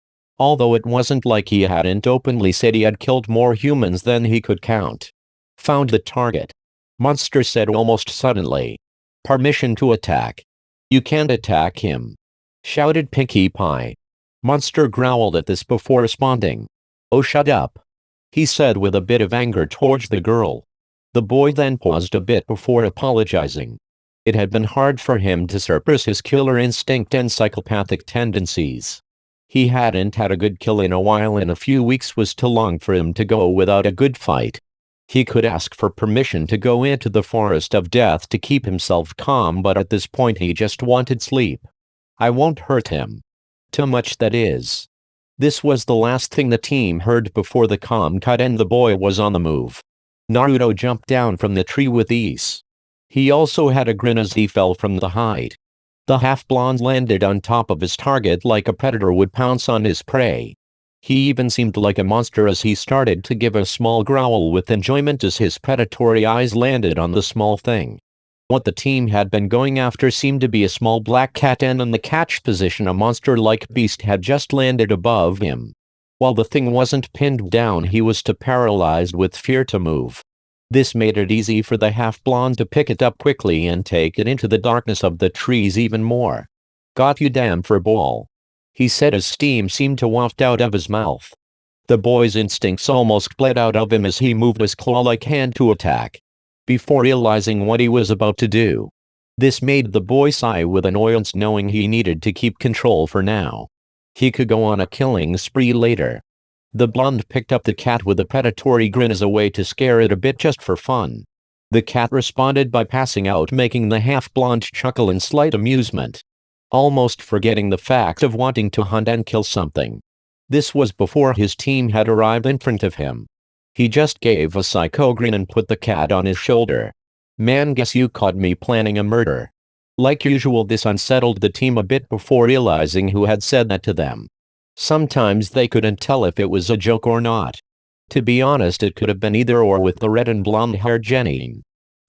although it wasn't like he hadn't openly said he had killed more humans than he could count. Found the target. Monster said almost suddenly. Permission to attack. You can't attack him, shouted Pinkie Pie. Monster growled at this before responding. Oh, shut up, he said with a bit of anger towards the girl. The boy then paused a bit before apologizing. It had been hard for him to suppress his killer instinct and psychopathic tendencies. He hadn't had a good kill in a while, and a few weeks was too long for him to go without a good fight. He could ask for permission to go into the forest of death to keep himself calm, but at this point he just wanted sleep. I won't hurt him. Too much, that is. This was the last thing the team heard before the comm cut and the boy was on the move. Naruto jumped down from the tree with ease. He also had a grin as he fell from the height. The half-blonde landed on top of his target like a predator would pounce on his prey. He even seemed like a monster as he started to give a small growl with enjoyment as his predatory eyes landed on the small thing. What the team had been going after seemed to be a small black cat, and in the catch position a monster-like beast had just landed above him. While the thing wasn't pinned down, he was too paralyzed with fear to move. This made it easy for the half-blonde to pick it up quickly and take it into the darkness of the trees even more. Got you, damn fur ball, he said as steam seemed to waft out of his mouth. The boy's instincts almost bled out of him as he moved his claw-like hand to attack, before realizing what he was about to do. This made the boy sigh with annoyance, knowing he needed to keep control for now. He could go on a killing spree later. The blonde picked up the cat with a predatory grin as a way to scare it a bit just for fun. The cat responded by passing out, making the half-blonde chuckle in slight amusement, almost forgetting the fact of wanting to hunt and kill something. This was before his team had arrived in front of him. He just gave a psycho grin and put the cat on his shoulder. Man, guess you caught me planning a murder. Like usual, this unsettled the team a bit before realizing who had said that to them. Sometimes they couldn't tell if it was a joke or not. To be honest, it could have been either or with the red and blonde-haired Jenny.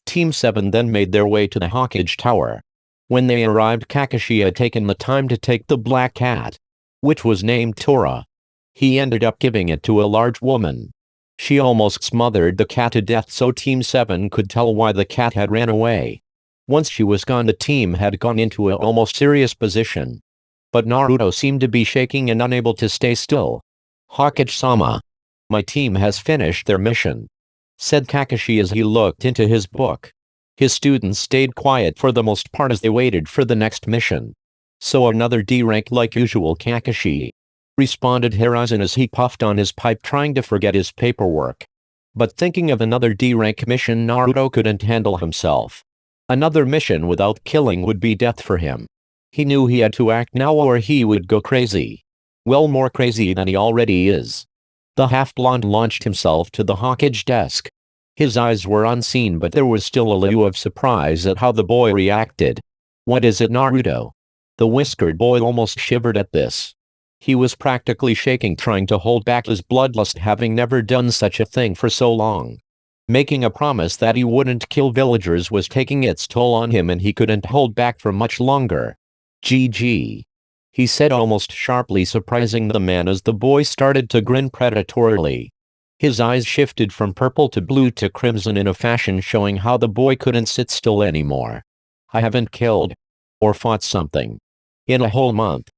Team 7 then made their way to the Hawkage Tower. When they arrived, Kakashi had taken the time to take the black cat, which was named Tora. He ended up giving it to a large woman. She almost smothered the cat to death, so Team 7 could tell why the cat had ran away. Once she was gone, the team had gone into an almost serious position. But Naruto seemed to be shaking and unable to stay still. Hawkage-sama, my team has finished their mission, said Kakashi as he looked into his book. His students stayed quiet for the most part as they waited for the next mission. So another D rank like usual, Kakashi, responded Hiruzen as he puffed on his pipe, trying to forget his paperwork. But thinking of another D rank mission, Naruto couldn't handle himself. Another mission without killing would be death for him. He knew he had to act now or he would go crazy. Well, more crazy than he already is. The half-blonde launched himself to the Hawkage desk. His eyes were unseen, but there was still a lieu of surprise at how the boy reacted. What is it, Naruto? The whiskered boy almost shivered at this. He was practically shaking, trying to hold back his bloodlust, having never done such a thing for so long. Making a promise that he wouldn't kill villagers was taking its toll on him, and he couldn't hold back for much longer. GG, he said almost sharply, surprising the man as the boy started to grin predatorily. His eyes shifted from purple to blue to crimson in a fashion showing how the boy couldn't sit still anymore. I haven't killed or fought something in a whole month.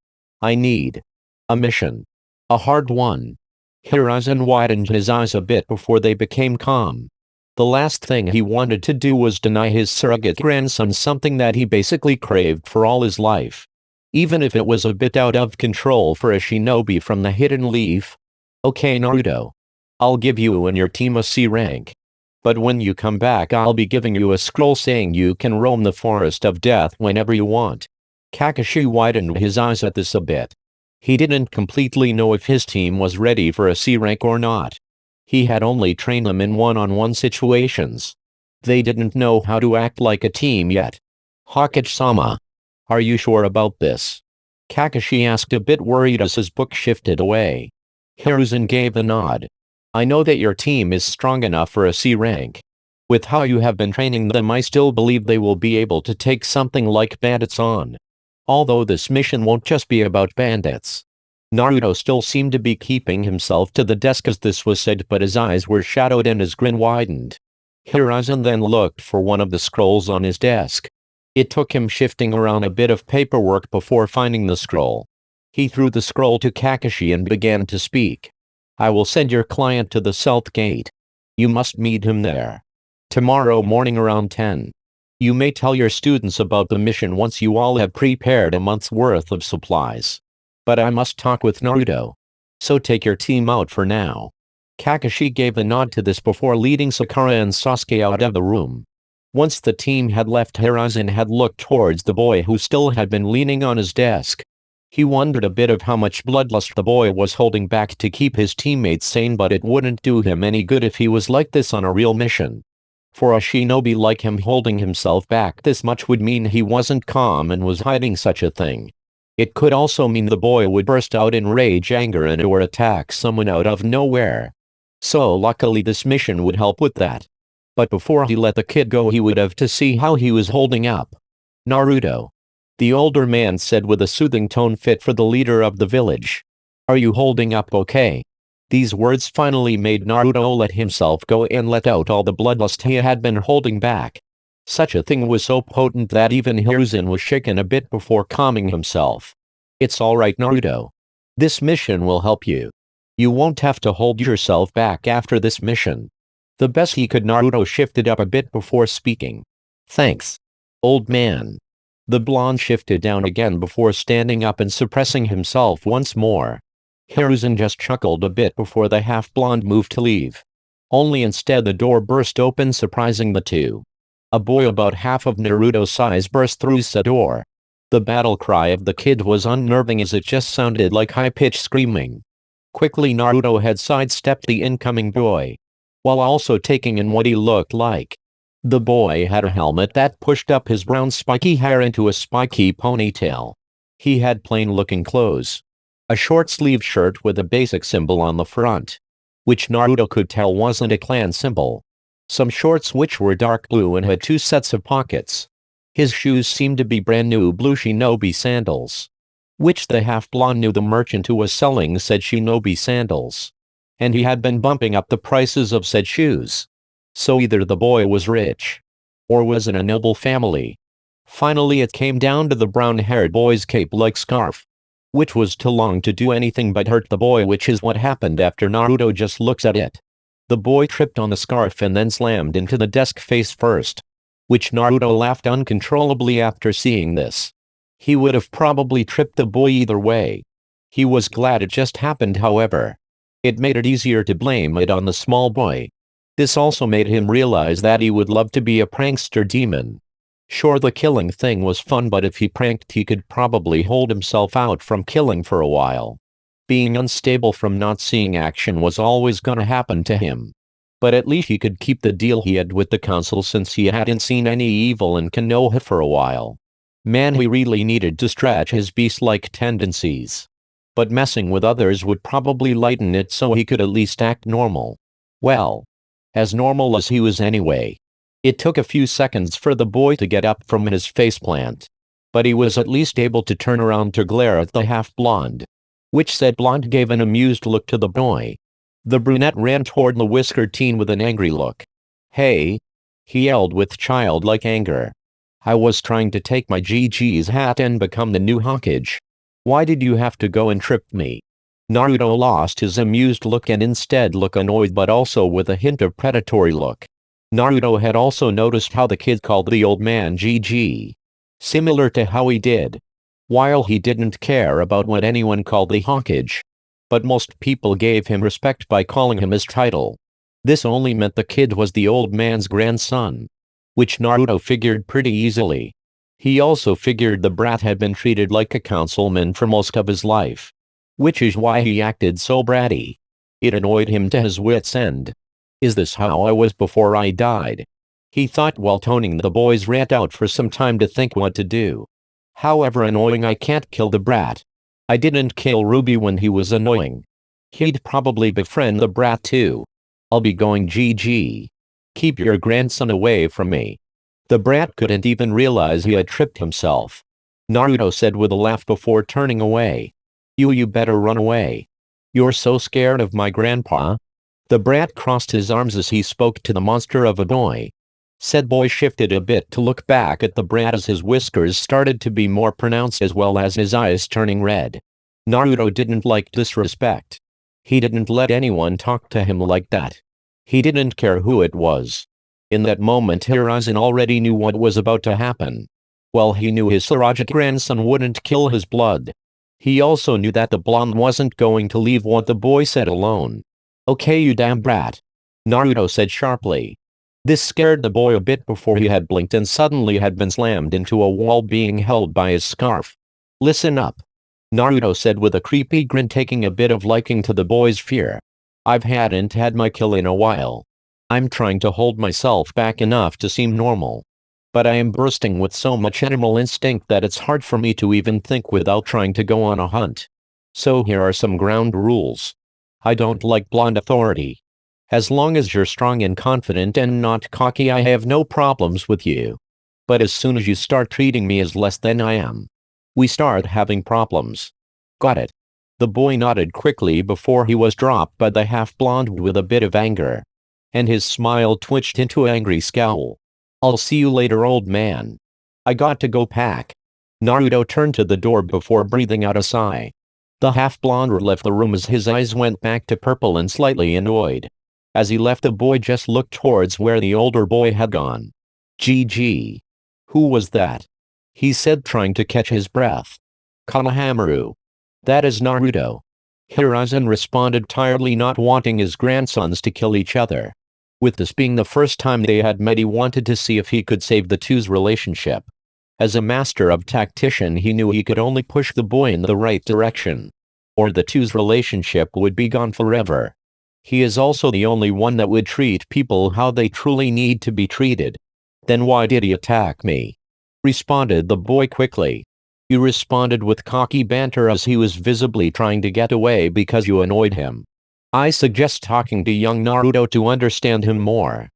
I need a mission. A hard one. Hiruzen widened his eyes a bit before they became calm. The last thing he wanted to do was deny his surrogate grandson something that he basically craved for all his life, even if it was a bit out of control for a shinobi from the Hidden Leaf. Okay, Naruto, I'll give you and your team a C rank. But when you come back, I'll be giving you a scroll saying you can roam the forest of death whenever you want. Kakashi widened his eyes at this a bit. He didn't completely know if his team was ready for a C rank or not. He had only trained them in one-on-one situations. They didn't know how to act like a team yet. Hawkage-sama, are you sure about this? Kakashi asked, a bit worried as his book shifted away. Hiruzen gave a nod. I know that your team is strong enough for a C rank. With how you have been training them, I still believe they will be able to take something like bandits on. Although this mission won't just be about bandits. Naruto still seemed to be keeping himself to the desk as this was said, but his eyes were shadowed and his grin widened. Hiruzen then looked for one of the scrolls on his desk. It took him shifting around a bit of paperwork before finding the scroll. He threw the scroll to Kakashi and began to speak. I will send your client to the South Gate. You must meet him there. Tomorrow morning around 10. You may tell your students about the mission once you all have prepared a month's worth of supplies. But I must talk with Naruto. So take your team out for now. Kakashi gave a nod to this before leading Sakura and Sasuke out of the room. Once the team had left, Hiruzen had looked towards the boy who still had been leaning on his desk. He wondered a bit of how much bloodlust the boy was holding back to keep his teammates sane, but it wouldn't do him any good if he was like this on a real mission. For a shinobi like him, holding himself back this much would mean he wasn't calm and was hiding such a thing. It could also mean the boy would burst out in rage, anger, and or attack someone out of nowhere. So luckily this mission would help with that. But before he let the kid go, he would have to see how he was holding up. Naruto, the older man said with a soothing tone fit for the leader of the village. Are you holding up okay? These words finally made Naruto let himself go and let out all the bloodlust he had been holding back. Such a thing was so potent that even Hiruzen was shaken a bit before calming himself. It's alright, Naruto. This mission will help you. You won't have to hold yourself back after this mission. The best he could. Naruto shifted up a bit before speaking. Thanks, old man. The blonde shifted down again before standing up and suppressing himself once more. Hiruzen just chuckled a bit before the half-blonde moved to leave. Only instead the door burst open, surprising the two. A boy about half of Naruto's size burst through the door. The battle cry of the kid was unnerving as it just sounded like high-pitched screaming. Quickly Naruto had sidestepped the incoming boy, while also taking in what he looked like. The boy had a helmet that pushed up his brown spiky hair into a spiky ponytail. He had plain-looking clothes. A short-sleeved shirt with a basic symbol on the front, which Naruto could tell wasn't a clan symbol. Some shorts which were dark blue and had 2 sets of pockets. His shoes seemed to be brand new blue shinobi sandals, which the half-blonde knew the merchant who was selling said shinobi sandals. And he had been bumping up the prices of said shoes. So either the boy was rich, or was in a noble family. Finally it came down to the brown-haired boy's cape-like scarf, which was too long to do anything but hurt the boy, which is what happened after Naruto just looks at it. The boy tripped on the scarf and then slammed into the desk face first, which Naruto laughed uncontrollably after seeing this. He would have probably tripped the boy either way. He was glad it just happened, however. It made it easier to blame it on the small boy. This also made him realize that he would love to be a prankster demon. Sure, the killing thing was fun, but if he pranked he could probably hold himself out from killing for a while. Being unstable from not seeing action was always gonna happen to him. But at least he could keep the deal he had with the council since he hadn't seen any evil in Konoha for a while. Man, he really needed to stretch his beast-like tendencies. But messing with others would probably lighten it so he could at least act normal. Well, as normal as he was anyway. It took a few seconds for the boy to get up from his faceplant, but he was at least able to turn around to glare at the half-blonde, which said blonde gave an amused look to the boy. The brunette ran toward the whiskered teen with an angry look. Hey, he yelled with childlike anger. I was trying to take my GG's hat and become the new Hokage. Why did you have to go and trip me? Naruto lost his amused look and instead looked annoyed, but also with a hint of predatory look. Naruto had also noticed how the kid called the old man GG, similar to how he did, while he didn't care about what anyone called the Hokage. But most people gave him respect by calling him his title. This only meant the kid was the old man's grandson, which Naruto figured pretty easily. He also figured the brat had been treated like a councilman for most of his life, which is why he acted so bratty. It annoyed him to his wits' end. Is this how I was before I died? He thought while toning the boy's rant out for some time to think what to do. However annoying, I can't kill the brat. I didn't kill Ruby when he was annoying. He'd probably befriend the brat too. I'll be going GG. Keep your grandson away from me. The brat couldn't even realize he had tripped himself, Naruto said with a laugh before turning away. You better run away. You're so scared of my grandpa. The brat crossed his arms as he spoke to the monster of a boy. Said boy shifted a bit to look back at the brat as his whiskers started to be more pronounced as well as his eyes turning red. Naruto didn't like disrespect. He didn't let anyone talk to him like that. He didn't care who it was. In that moment Hiruzen already knew what was about to happen. Well, he knew his surrogate grandson wouldn't kill his blood. He also knew that the blonde wasn't going to leave what the boy said alone. Okay, you damn brat, Naruto said sharply. This scared the boy a bit before he had blinked and suddenly had been slammed into a wall being held by his scarf. Listen up, Naruto said with a creepy grin, taking a bit of liking to the boy's fear. Hadn't had my kill in a while. I'm trying to hold myself back enough to seem normal. But I am bursting with so much animal instinct that it's hard for me to even think without trying to go on a hunt. So here are some ground rules. I don't like blonde authority. As long as you're strong and confident and not cocky, I have no problems with you. But as soon as you start treating me as less than I am, we start having problems. Got it? The boy nodded quickly before he was dropped by the half-blonde with a bit of anger. And his smile twitched into an angry scowl. I'll see you later, old man. I got to go pack. Naruto turned to the door before breathing out a sigh. The half-blonde left the room as his eyes went back to purple and slightly annoyed. As he left, the boy just looked towards where the older boy had gone. GG. Who was that? He said, trying to catch his breath. Konohamaru. That is Naruto. Hiruzen responded, tiredly, not wanting his grandsons to kill each other. With this being the first time they had met, he wanted to see if he could save the two's relationship. As a master of tactician, he knew he could only push the boy in the right direction, or the two's relationship would be gone forever. He is also the only one that would treat people how they truly need to be treated. Then why did he attack me? Responded the boy quickly. You responded with cocky banter as he was visibly trying to get away because you annoyed him. I suggest talking to young Naruto to understand him more.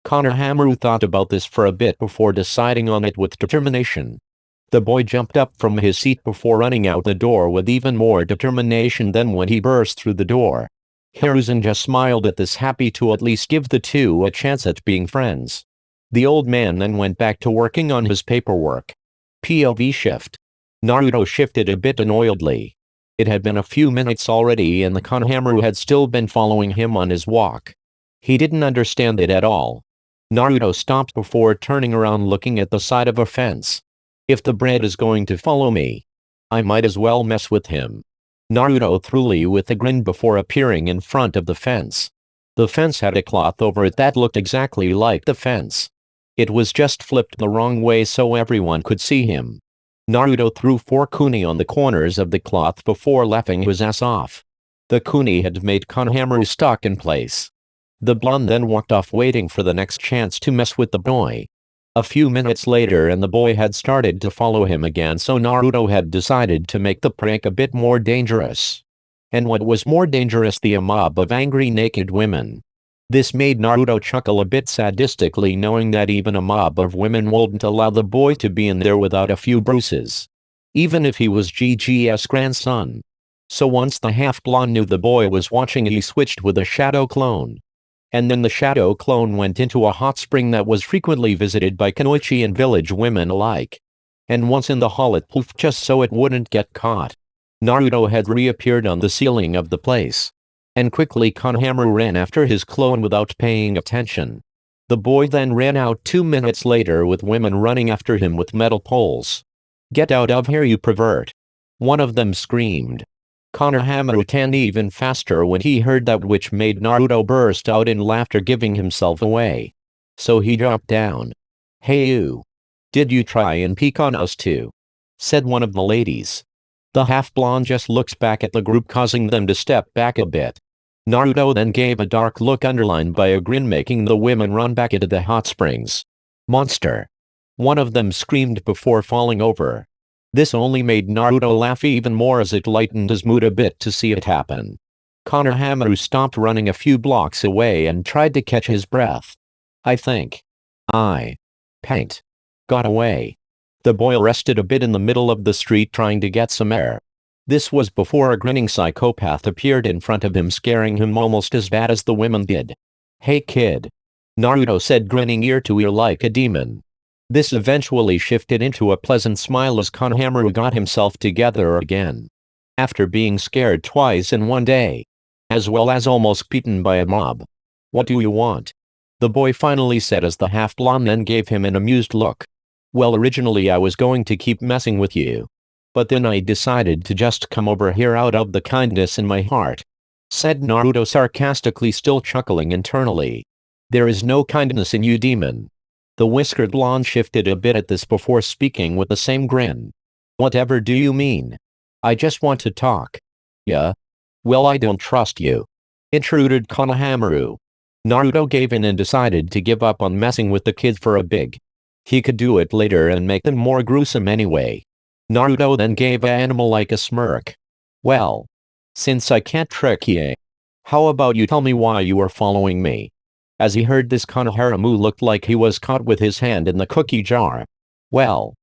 Konohamaru thought about this for a bit before deciding on it with determination. The boy jumped up from his seat before running out the door with even more determination than when he burst through the door. Hiruzen just smiled at this, happy to at least give the two a chance at being friends. The old man then went back to working on his paperwork. POV shift. Naruto shifted a bit annoyedly. It had been a few minutes already and the Konohamaru had still been following him on his walk. He didn't understand it at all. Naruto stopped before turning around, looking at the side of a fence. If the brat is going to follow me, I might as well mess with him. Naruto threw with a grin before appearing in front of the fence. The fence had a cloth over it that looked exactly like the fence. It was just flipped the wrong way so everyone could see him. Naruto threw 4 kuni on the corners of the cloth before laughing his ass off. The kuni had made Konohamaru stuck in place. The blonde then walked off, waiting for the next chance to mess with the boy. A few minutes later and the boy had started to follow him again, so Naruto had decided to make the prank a bit more dangerous. And what was more dangerous, a mob of angry naked women. This made Naruto chuckle a bit sadistically, knowing that even a mob of women wouldn't allow the boy to be in there without a few bruises. Even if he was GG's grandson. So once the half-blonde knew the boy was watching, he switched with a shadow clone. And then the shadow clone went into a hot spring that was frequently visited by kunoichi and village women alike. And once in the hall, it poofed just so it wouldn't get caught. Naruto had reappeared on the ceiling of the place. And quickly Konohamaru ran after his clone without paying attention. The boy then ran out 2 minutes later with women running after him with metal poles. Get out of here, you pervert! One of them screamed. Konohamaru ran even faster when he heard that, which made Naruto burst out in laughter, giving himself away. So he dropped down. Hey you! Did you try and peek on us too? Said one of the ladies. The half-blonde just looked back at the group, causing them to step back a bit. Naruto then gave a dark look underlined by a grin, making the women run back into the hot springs. Monster! One of them screamed before falling over. This only made Naruto laugh even more as it lightened his mood a bit to see it happen. Konohamaru stopped running a few blocks away and tried to catch his breath. I think I got away. The boy rested a bit in the middle of the street trying to get some air. This was before a grinning psychopath appeared in front of him, scaring him almost as bad as the women did. "Hey kid," Naruto said, grinning ear to ear like a demon. This eventually shifted into a pleasant smile as Konohamaru got himself together again. After being scared twice in one day, as well as almost beaten by a mob. "What do you want?" the boy finally said as the half-blonde then gave him an amused look. "Well, originally I was going to keep messing with you. But then I decided to just come over here out of the kindness in my heart," said Naruto sarcastically, still chuckling internally. "There is no kindness in you, demon." The whiskered blonde shifted a bit at this before speaking with the same grin. "Whatever do you mean? I just want to talk." "Yeah? Well, I don't trust you," intruded Konohamaru. Naruto gave in and decided to give up on messing with the kids for a bit. He could do it later and make them more gruesome anyway. Naruto then gave an animal-like a smirk. "Well, since I can't trick you, how about you tell me why you are following me?" As he heard this, Konohamaru looked like he was caught with his hand in the cookie jar. "Well,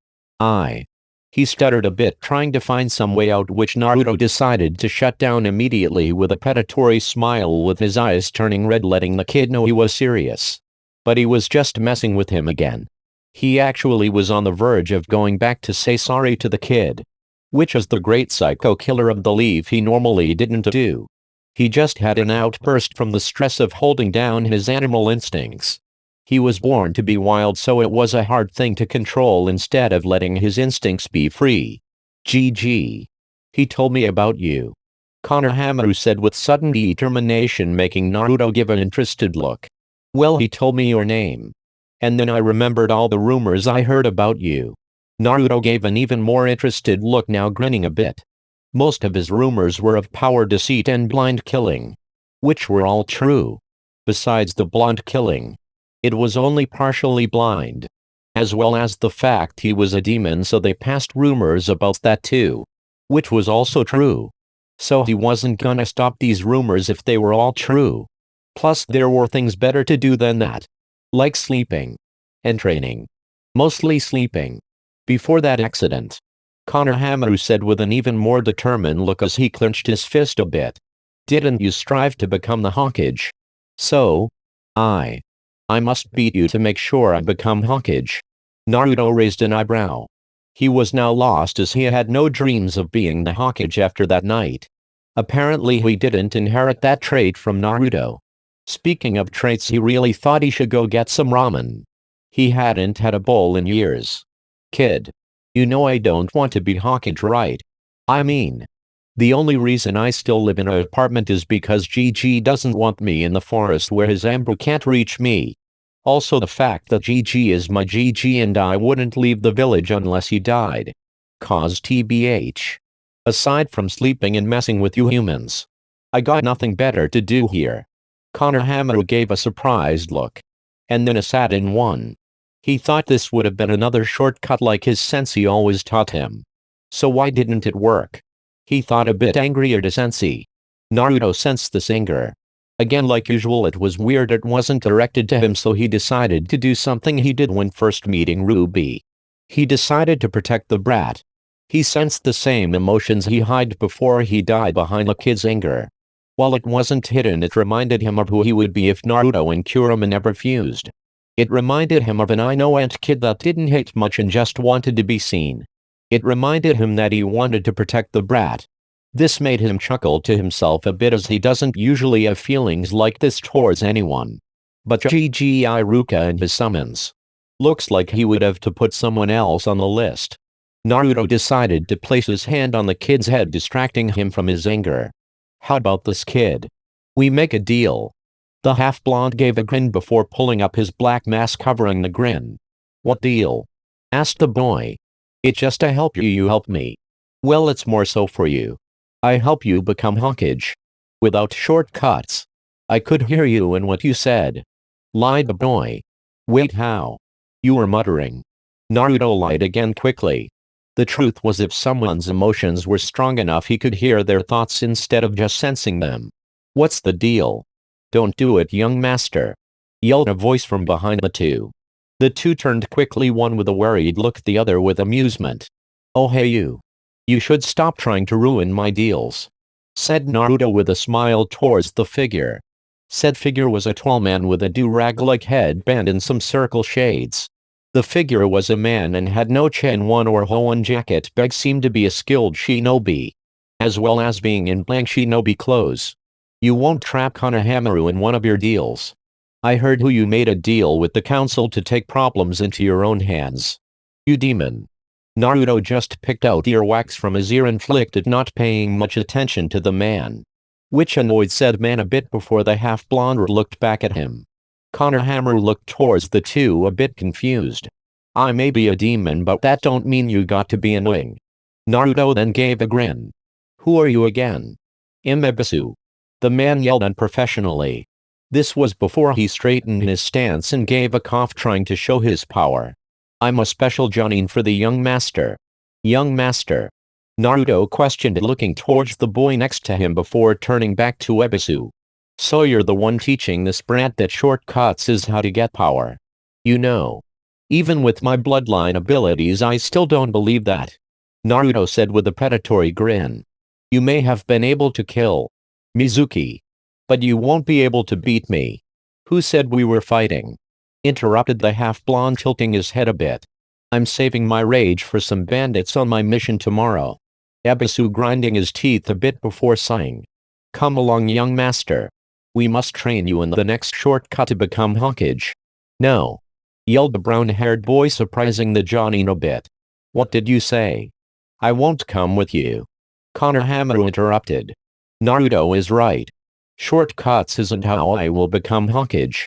he stuttered a bit, trying to find some way out, which Naruto decided to shut down immediately with a predatory smile, with his eyes turning red, letting the kid know he was serious. But he was just messing with him again. He actually was on the verge of going back to say sorry to the kid, which is the great psycho killer of the leave he normally didn't do. He just had an outburst from the stress of holding down his animal instincts. He was born to be wild, so it was a hard thing to control instead of letting his instincts be free. "GG. He told me about you," Konohamaru said with sudden determination, making Naruto give an interested look. "Well, he told me your name. And then I remembered all the rumors I heard about you." Naruto gave an even more interested look, now grinning a bit. Most of his rumors were of power, deceit, and blind killing, which were all true. Besides the blonde killing, it was only partially blind, as well as the fact he was a demon, so they passed rumors about that too, which was also true. So he wasn't gonna stop these rumors if they were all true. Plus there were things better to do than that, like sleeping and training. Mostly sleeping. "Before that accident," Konohamaru said with an even more determined look as he clenched his fist a bit, "didn't you strive to become the Hokage? So, I must beat you to make sure I become Hokage." Naruto raised an eyebrow. He was now lost, as he had no dreams of being the Hokage after that night. Apparently he didn't inherit that trait from Naruto. Speaking of traits, he really thought he should go get some ramen. He hadn't had a bowl in years. "Kid, you know I don't want to be Hokage, right? I mean, the only reason I still live in an apartment is because GG doesn't want me in the forest where his Ambu can't reach me. Also the fact that GG is my GG and I wouldn't leave the village unless he died. Cause TBH. Aside from sleeping and messing with you humans, I got nothing better to do here." Konohamaru gave a surprised look, and then a saddened one. He thought this would have been another shortcut like his sensei always taught him. So why didn't it work? He thought, a bit angry at his sensei. Naruto sensed this anger. Again, like usual, it was weird it wasn't directed to him, so he decided to do something he did when first meeting Ruby. He decided to protect the brat. He sensed the same emotions he hid before he died behind the kid's anger. While it wasn't hidden, it reminded him of who he would be if Naruto and Kurama never fused. It reminded him of an Ino-ant kid that didn't hate much and just wanted to be seen. It reminded him that he wanted to protect the brat. This made him chuckle to himself a bit, as he doesn't usually have feelings like this towards anyone. But GG Iruka and his summons. Looks like he would have to put someone else on the list. Naruto decided to place his hand on the kid's head, distracting him from his anger. "How about this, kid? We make a deal?" The half-blonde gave a grin before pulling up his black mask covering the grin. "What deal?" asked the boy. "It's just to help you, you help me." "Well, it's more so for you. I help you become Hokage. Without shortcuts." "I could hear you in what you said," lied the boy. "Wait, how?" "You were muttering." Naruto lied again quickly. The truth was, if someone's emotions were strong enough, he could hear their thoughts instead of just sensing them. "What's the deal?" "Don't do it, young master," yelled a voice from behind the two. The two turned quickly, one with a worried look, the other with amusement. "Oh hey you. You should stop trying to ruin my deals," said Naruto with a smile towards the figure. Said figure was a tall man with a do-rag-like headband and some circle shades. The figure was a man and had no chin or Hoenn jacket. Beg seemed to be a skilled shinobi, as well as being in blank shinobi clothes. "You won't trap Konohamaru in one of your deals. I heard you made a deal with the council to take problems into your own hands. You demon." Naruto just picked out earwax from his ear and flicked it, not paying much attention to the man. Which annoyed said man a bit before the half-blonde looked back at him. Konohamaru looked towards the two a bit confused. "I may be a demon, but that don't mean you got to be annoying." Naruto then gave a grin. "Who are you again?" "Imebisu." The man yelled unprofessionally. This was before he straightened his stance and gave a cough, trying to show his power. "I'm a special Jonin for the young master." "Young master?" Naruto questioned, looking towards the boy next to him before turning back to Ebisu. "So you're the one teaching this brat that shortcuts is how to get power. You know, even with my bloodline abilities I still don't believe that," Naruto said with a predatory grin. "You may have been able to kill Mizuki, but you won't be able to beat me." "Who said we were fighting?" interrupted the half-blonde, tilting his head a bit. "I'm saving my rage for some bandits on my mission tomorrow." Ebisu grinding his teeth a bit before sighing. "Come along, young master. We must train you in the next shortcut to become Hokage." "No," yelled the brown-haired boy, surprising the Jonin a bit. "What did you say?" "I won't come with you," Konohamaru interrupted. "Naruto is right. Shortcuts isn't how I will become Hokage.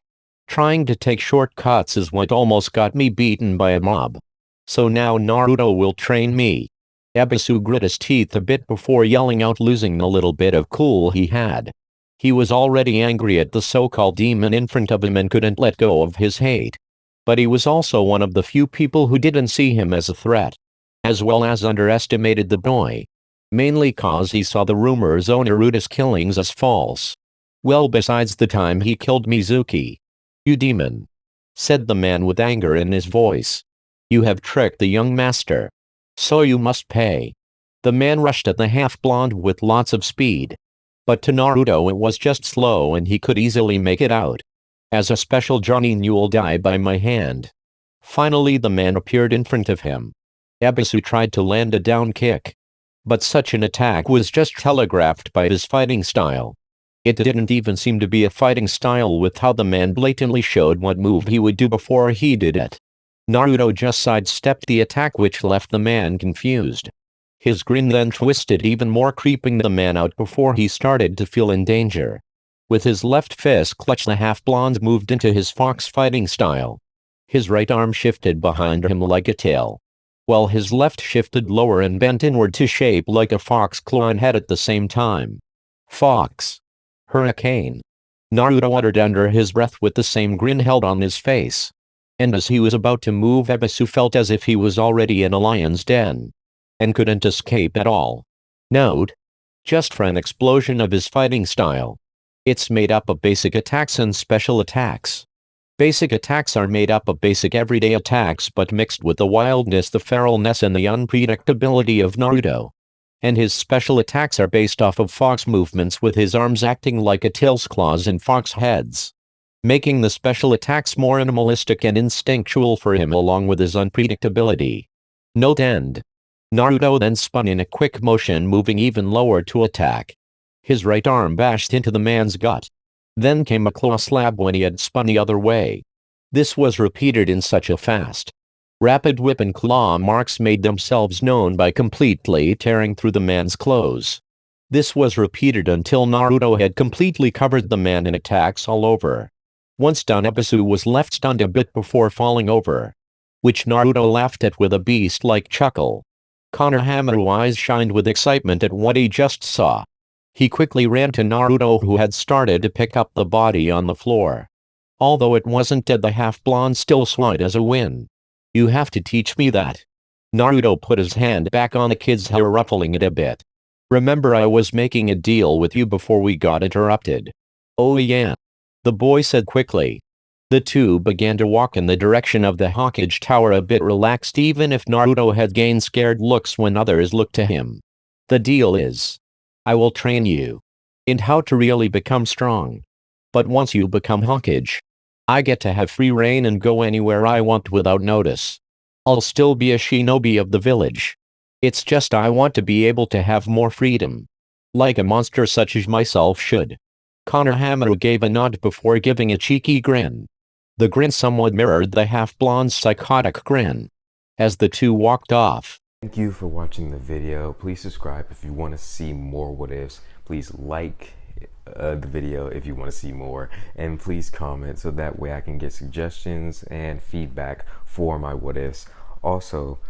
Trying to take shortcuts is what almost got me beaten by a mob. So now Naruto will train me." Ebisu grit his teeth a bit before yelling out, losing the little bit of cool he had. He was already angry at the so-called demon in front of him and couldn't let go of his hate. But he was also one of the few people who didn't see him as a threat, as well as underestimated the boy. Mainly cause he saw the rumors on Naruto's killings as false. "Well, besides the time he killed Mizuki." "You demon," said the man with anger in his voice. "You have tricked the young master. So you must pay." The man rushed at the half-blonde with lots of speed. But to Naruto it was just slow and he could easily make it out. "As a special Jonin you will die by my hand." Finally the man appeared in front of him. Ebisu tried to land a down kick, but such an attack was just telegraphed by his fighting style. It didn't even seem to be a fighting style with how the man blatantly showed what move he would do before he did it. Naruto just sidestepped the attack, which left the man confused. His grin then twisted even more, creeping the man out before he started to feel in danger. With his left fist clutched, the half-blonde moved into his fox fighting style. His right arm shifted behind him like a tail, while his left shifted lower and bent inward to shape like a fox claw and head at the same time. "Fox Hurricane," Naruto uttered under his breath with the same grin held on his face. And as he was about to move, Ebisu felt as if he was already in a lion's den and couldn't escape at all. Note: just for an explosion of his fighting style. It's made up of basic attacks and special attacks. Basic attacks are made up of basic everyday attacks but mixed with the wildness, the feralness and the unpredictability of Naruto. And his special attacks are based off of fox movements, with his arms acting like a tail's claws and fox heads, making the special attacks more animalistic and instinctual for him along with his unpredictability. Note end. Naruto then spun in a quick motion, moving even lower to attack. His right arm bashed into the man's gut. Then came a claw slab when he had spun the other way. This was repeated in such a fast, rapid whip, and claw marks made themselves known by completely tearing through the man's clothes. This was repeated until Naruto had completely covered the man in attacks all over. Once done, Ebisu was left stunned a bit before falling over, which Naruto laughed at with a beast-like chuckle. Konohamaru's eyes shined with excitement at what he just saw. He quickly ran to Naruto, who had started to pick up the body on the floor. Although it wasn't dead, the half-blonde still saw it as a win. "You have to teach me that." Naruto put his hand back on the kid's hair, ruffling it a bit. "Remember, I was making a deal with you before we got interrupted." "Oh yeah," the boy said quickly. The two began to walk in the direction of the Hawkage Tower, a bit relaxed, even if Naruto had gained scared looks when others looked to him. The deal is, I will train you in how to really become strong. But once you become Hawkage, I get to have free reign and go anywhere I want without notice. I'll still be a shinobi of the village. It's just I want to be able to have more freedom. Like a monster such as myself should. Konohamaru gave a nod before giving a cheeky grin. The grin somewhat mirrored the half-blonde's psychotic grin as the two walked off. Thank you for watching the video. Please subscribe if you want to see more what ifs. Please like the video if you want to see more, and please comment so that way I can get suggestions and feedback for my what ifs. Also,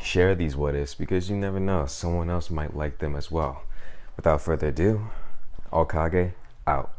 share these what ifs because you never know, someone else might like them as well. Without further ado, Okage out.